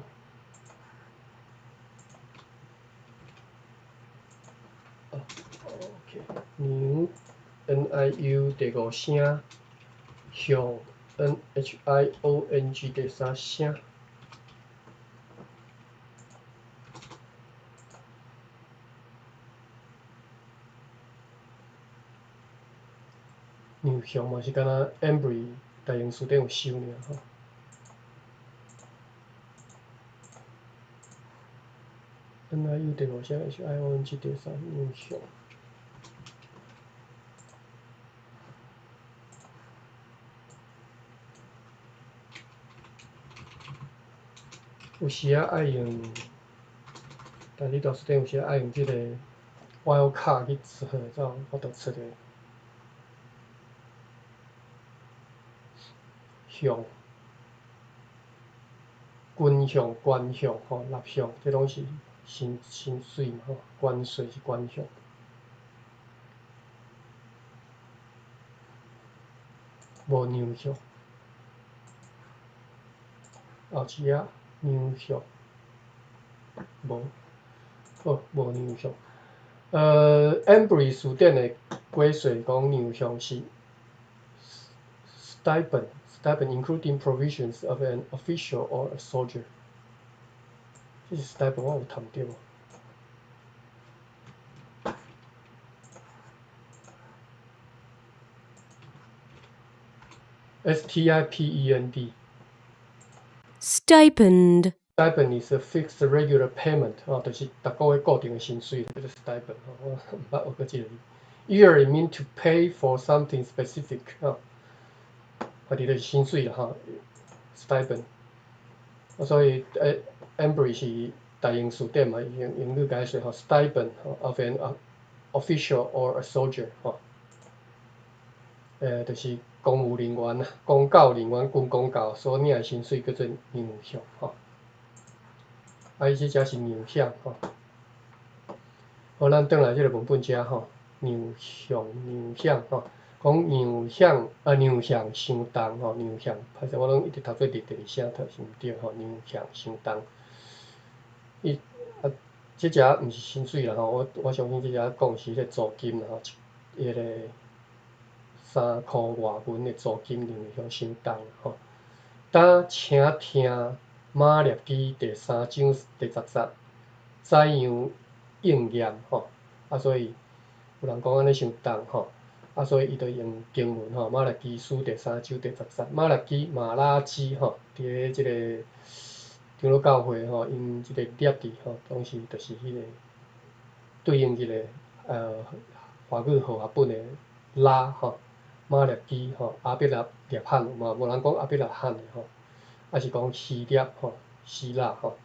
？OK， 让 NIU 第5声，享 NHIONG 第3声。让享嘛是敢若 Embry 大英书店有收尔吼。NIU 第5声 HIONG 第3让享。有时啊爱用，大理大书店有时爱用即个 wildcard 去找，才有法度找着。享，军饷、官饷吼、纳饷，这拢是薪水嘛吼，关税是官饷。无让饷，后一啊让饷，无，好无让饷。Embry 书店的解说讲让饷是 stipend including provisions of an official or a soldier。这是 stipend 我有读对无？STIPEND。Stipend. Stipend is a fixed regular payment 吼，就是逐个月固定的薪水，叫做 stipend 吼。我毋捌学过即个字。Usually mean to pay for something specific 吼，或者就是薪水啦吼 ，stipend。所以Embry 是大英词典嘛，英语解说吼 ，stipend of an official or a soldier 吼，就是公务人员啊，公教人员、军公教所领的薪水叫做粮饷吼，啊，伊即只是粮饷吼。好，咱转来即个文本遮吼，粮饷吼，讲粮饷伤重吼，粮饷，歹势我拢一直读做第二声，读是毋对吼，粮饷伤重。伊即只毋是薪水啦吼，我相信即只讲是迄个租金啦吼，迄个3箍外文的租金粮饷伤重吼。当请听马列基第3章第10节，怎样应验吼，啊所以有人讲安尼伤重吼，啊所以伊就用经文吼，马拉基书第3章第10节，马拉基吼，伫咧即个长老教会吼，因即个列字吼，当时就是迄个对应即个华语和合本的拉吼，马拉基吼，阿必拉列汉嘛，无人讲阿必拉汉的吼，啊是讲希腊吼，希腊吼。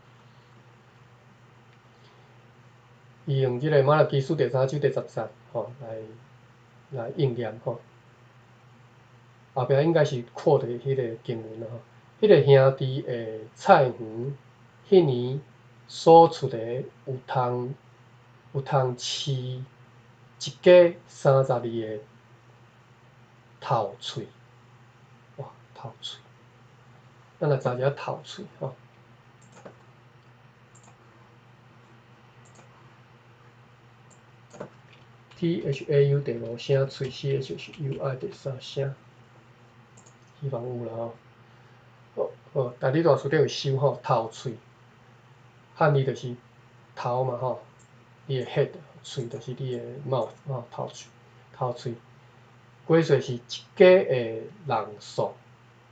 伊用即个马拉基书第3章第10节吼来应验吼，后壁应该是扩的迄个经文吼，迄个兄弟的菜园，迄年所出的有通饲一家32个头喙，哇，头喙，咱来查一下头喙吼。THAU 第5声，喙 CHUI 第3声，希望有啦吼。好，大理大词典有收吼，头喙，汉字就是头嘛吼，你的 head， 喙就是你的 mouth 吼，头喙。过说是一家的人数，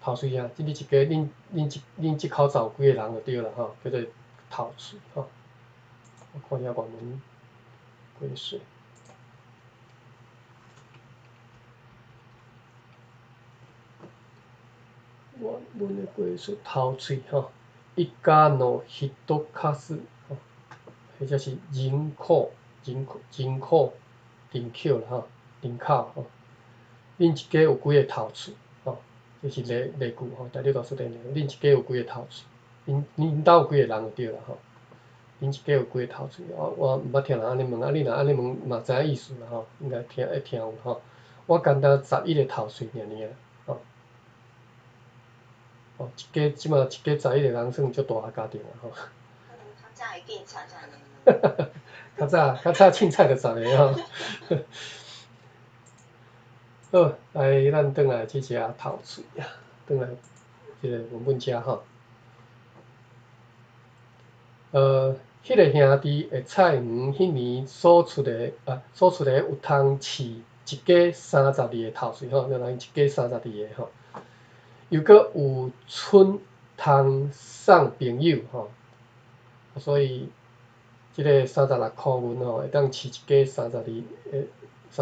头喙啊，即你一家恁即口有几个人就对啦吼，叫做头喙吼。我看一下原文过说。原文的过说头喙吼，一家の一カス吼，或者是人口啦吼，人口吼，恁一家有几个头喙吼，这是例句吼，大家大说的恁一家有几个头喙，恁兜有几个人就对啦吼，恁一家有几个头喙，我毋捌听人安尼问，啊你若安尼问嘛知影意思啦吼，应该会听有吼，我简单11个头喙尔尔吼。哦，即马一家11个人算足大个家庭啊吼。较早会竞菜才较早凊彩就10个吼。好，来咱转来即只头喙啊，转来即个文本遮吼。迄个兄弟的菜园，迄年所出的有通饲一家32个头喙吼，就人一家32个吼。又搁有剩通送朋友吼，所以即个36箍银吼，会当饲一家32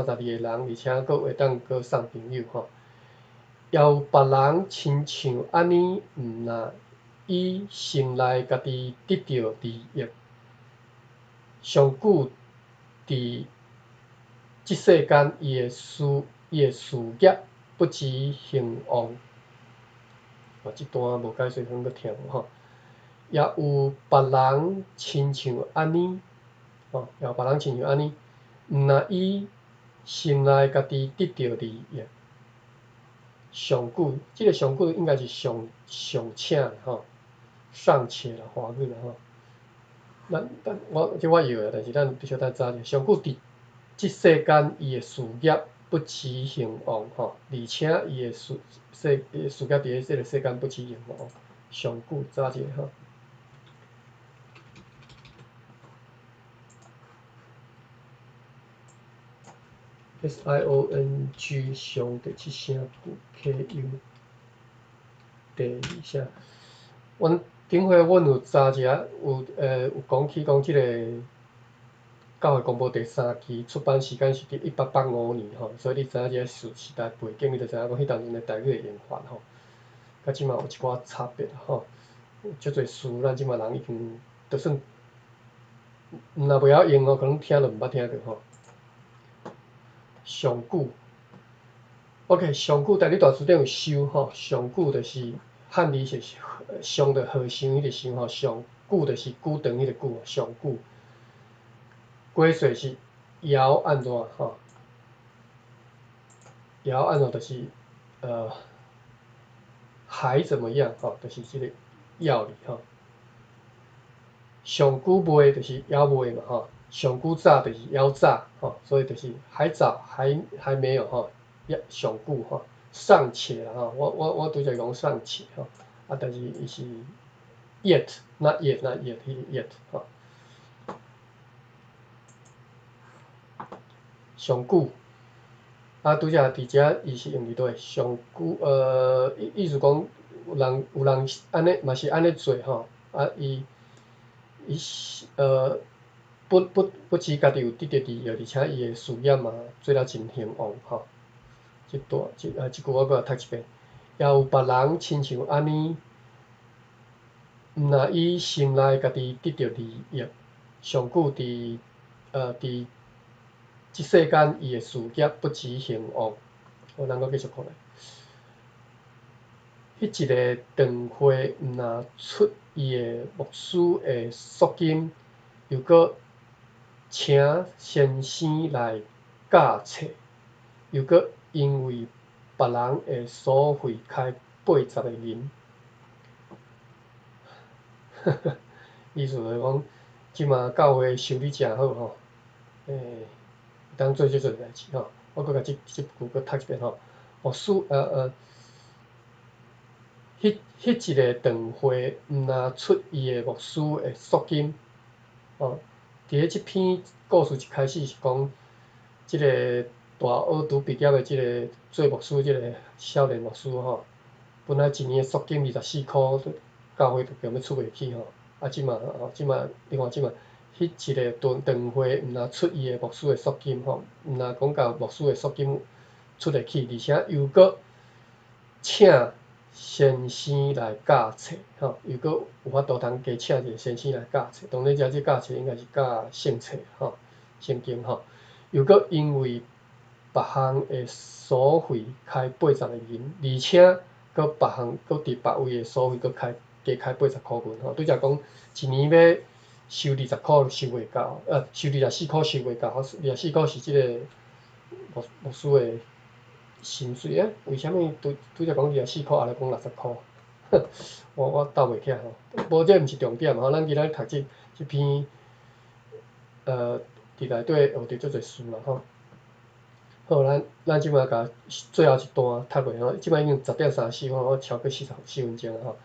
个人，而且搁会当搁送朋友吼。也有别人亲像安尼，毋若伊心内家己得到利益，上久伫即世间伊的事业不知兴旺。即段无解说，通搁听有吼。也有别人亲像安尼，吼，也有别人亲像安尼，毋若伊心内家己得到利益，上久，即个上久应该是上请吼，尚且啦，华语啦吼。我摇的，但是咱必须等查者，上久伫即世间伊的事业不知兴旺吼，而且伊的事业伫咧即个世间不知兴旺，上久查者吼。SIONG 上第7声，KU 第2声。顶回阮有查者，有讲起讲即个教会公报第3期出版时间是伫1885年吼，所以你知影即个时代背景，你就知影讲迄当阵的台语的用法吼，甲即马有一寡差别吼。足侪词咱即马人已经就算若袂晓用哦，可能听都毋捌听着吼。上句 ，OK， 上句第二大词典有收吼，上句就是汉字是上的和尚迄个上吼，上句就是久长迄个久，上句。过岁是枵安怎吼？枵安怎就是还怎么样吼？就是即个要哩吼。上久未就是枵未嘛吼，上久早就是枵早吼，所以就是还早还没有吼，上久吼，尚且啦吼，我拄则讲尚且吼，啊但是伊是 yet not yet 迄个 yet 吼。上久，啊拄则伫遮伊是用伫倒上久意思讲有人安尼嘛是安尼做吼，啊伊不止家己有得到利益，而且伊的事业嘛做了真兴旺吼。即句我搁来读一遍，也有别人亲像安尼，毋若伊心内家己得到利益，上久伫即世间伊的事业不止兴旺。好，咱搁继续看咧。迄一个长会毋若出伊的牧师的赎金，又搁请先生来教册，又搁因为别人的所费开80个银。意思就是讲，即马教会收入诚好吼，当做即做代志吼。我搁甲即句搁读一遍吼。牧师迄一个长会毋若出伊的牧师的赎金，吼。伫咧即篇故事一开始是讲，即个大学拄毕业的即个做牧师即个少年牧师吼，本来一年的赎金24箍，教会就强要出袂起吼。啊，即马你看即马，迄一个长会毋若出伊的牧师的赎金吼，毋若讲甲牧师的赎金出得起，而且又搁请先生来教册吼，又搁有法度通加请一个先生来教册，当然遮即教册应该是教圣册吼，圣经吼，又搁因为别项的所费开80个银，而且搁别项搁伫别位的所费搁加开80箍银吼，拄则讲一年要收20箍收袂到，收24箍收袂到，24箍是即个牧师的薪水啊？为虾米拄则讲24箍，后来讲60箍？我斗袂起来吼，无这毋是重点吼，咱今仔读即篇伫内底学着足侪事啦吼。好，咱即摆甲最后一段读落吼，即摆已经10:34分，我超过44分钟啊吼。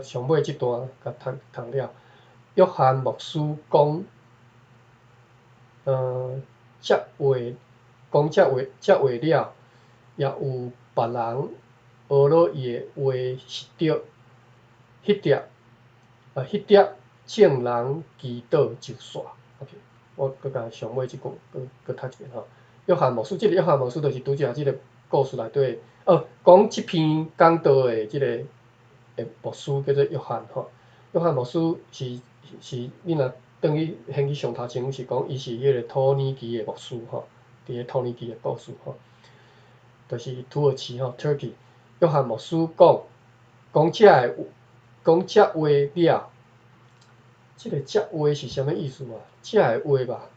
上尾即段甲读了。约翰牧师讲，这话了，也有别人学了伊的话是对，迄碟众人祈祷就煞。OK， 我搁甲上尾即句搁读一遍吼。约翰牧师，即个约翰牧师就是拄则即个故事内底，讲即篇讲道的即个牧师叫做约翰吼。约翰牧师是你若转去掀去上头前是讲伊是迄个土耳其的牧师吼，伫咧土耳其的故事吼，就是土耳其吼 Turkey。约翰牧师讲这话了，即个这话是啥物意思啊？这个话吧，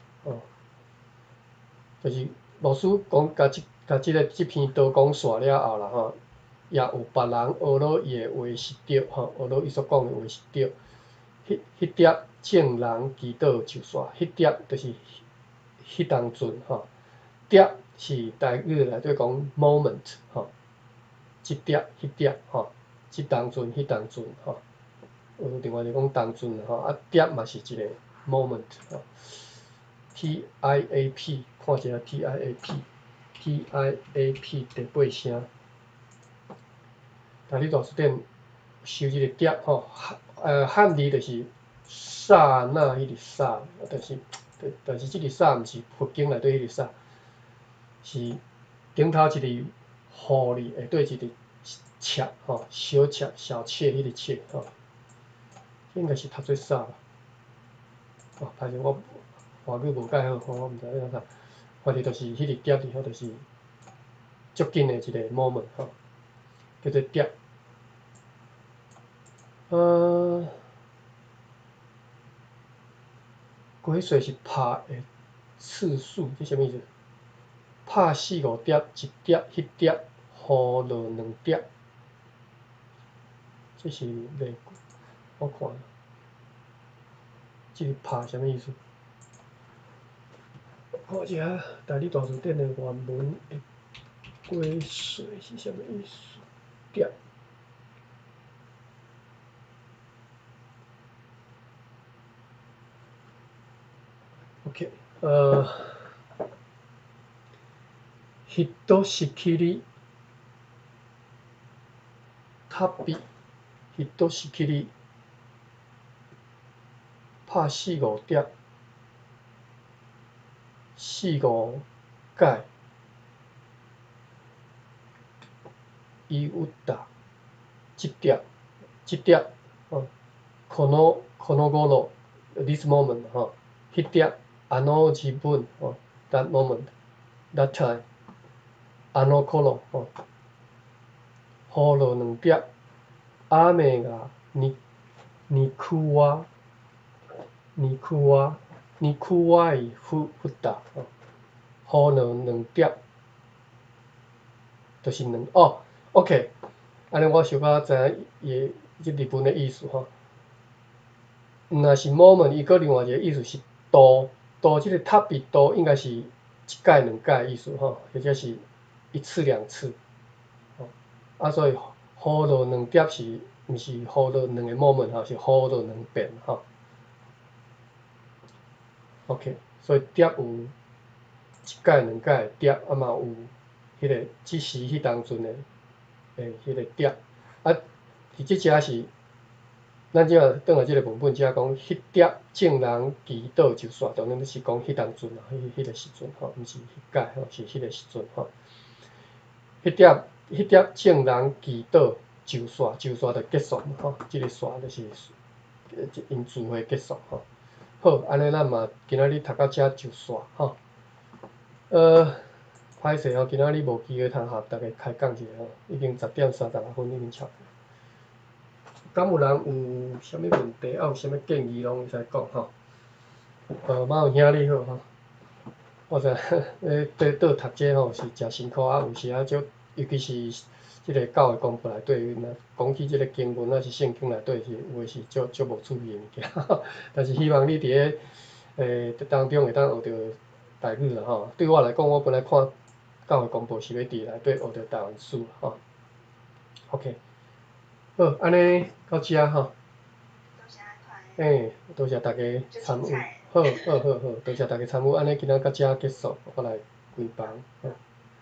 就是牧师讲甲即篇道讲煞了后啦吼，也有别人学了伊的话是对吼，学了伊所讲的话是对。迄碟众人祈祷就煞，迄碟就是迄当阵吼，碟是台语内底讲 moment 吼，即碟迄碟吼，即当阵迄当阵吼，有另外就讲当阵吼，啊碟嘛是一个 moment 吼 ，TIAP 看一下 TIAP 第8声，第二大词典收即个碟吼，汉字就是刹那迄个刹，但是即个刹毋是佛经内底迄个刹，是顶头一个户字下底一个切吼，小切迄个切吼。应该是读做啥吧？哦，歹势我华语无介好，我毋知影啥。反正就是迄个碟哩吼，就是足紧的一个 moment 吼，叫做碟。鬼水是拍的次数，即啥物意思？拍4、5碟，一碟迄碟，雨落2碟，这是例句。我看，这个拍啥物意思？看一下大理大字典的原文的鬼水是啥物意思？碟。OK，ひとしきり旅、ひとしきり拍4、5碟、4、5回、言った一碟、この頃 this moment 一碟自分that moment that time 頃雨落2碟雨が肉は降った雨落2碟就是OK， 安尼我小可知影伊即日本的意思若是 moment， 伊个另外一个意思是度即个旅度应该是一届2届意思或者是一次2次所以雨落2碟是毋是雨落2个 moment 是雨落2遍OK， 所以碟有一届2届的碟嘛有迄个即时迄当阵的迄个碟伫即遮是咱即下转来即个文本，遮讲迄碟众人祈祷就煞，当然是讲迄当阵迄个时阵毋是迄届是迄个时阵迄碟众人祈祷就煞就结束即个煞就是因聚会结束好，安尼咱嘛今仔日读到遮就煞歹势今仔日无机会通合大家开讲一下已经10点36分已经差不多。敢有人有啥物问题，有啥物建议拢会使讲马有兄你好我知倒读这是诚辛苦有时尤其是即个教会公布内底，讲起即个经文是圣经内底是有诶是足无趣味诶物件但是希望你伫咧当中会当学着台语啦对我来讲，我本来看教会公布是要伫内底学着台湾史OK。好，安尼到遮多谢大家参与，好，多谢大家参与，安尼今仔到遮结束，我来关房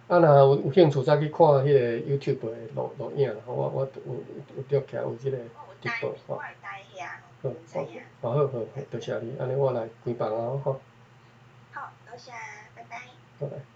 若有兴趣再去看迄个 YouTube 的录影我有录起来有即个直播好，多谢你，安尼我来关房好，多谢，拜拜。拜拜。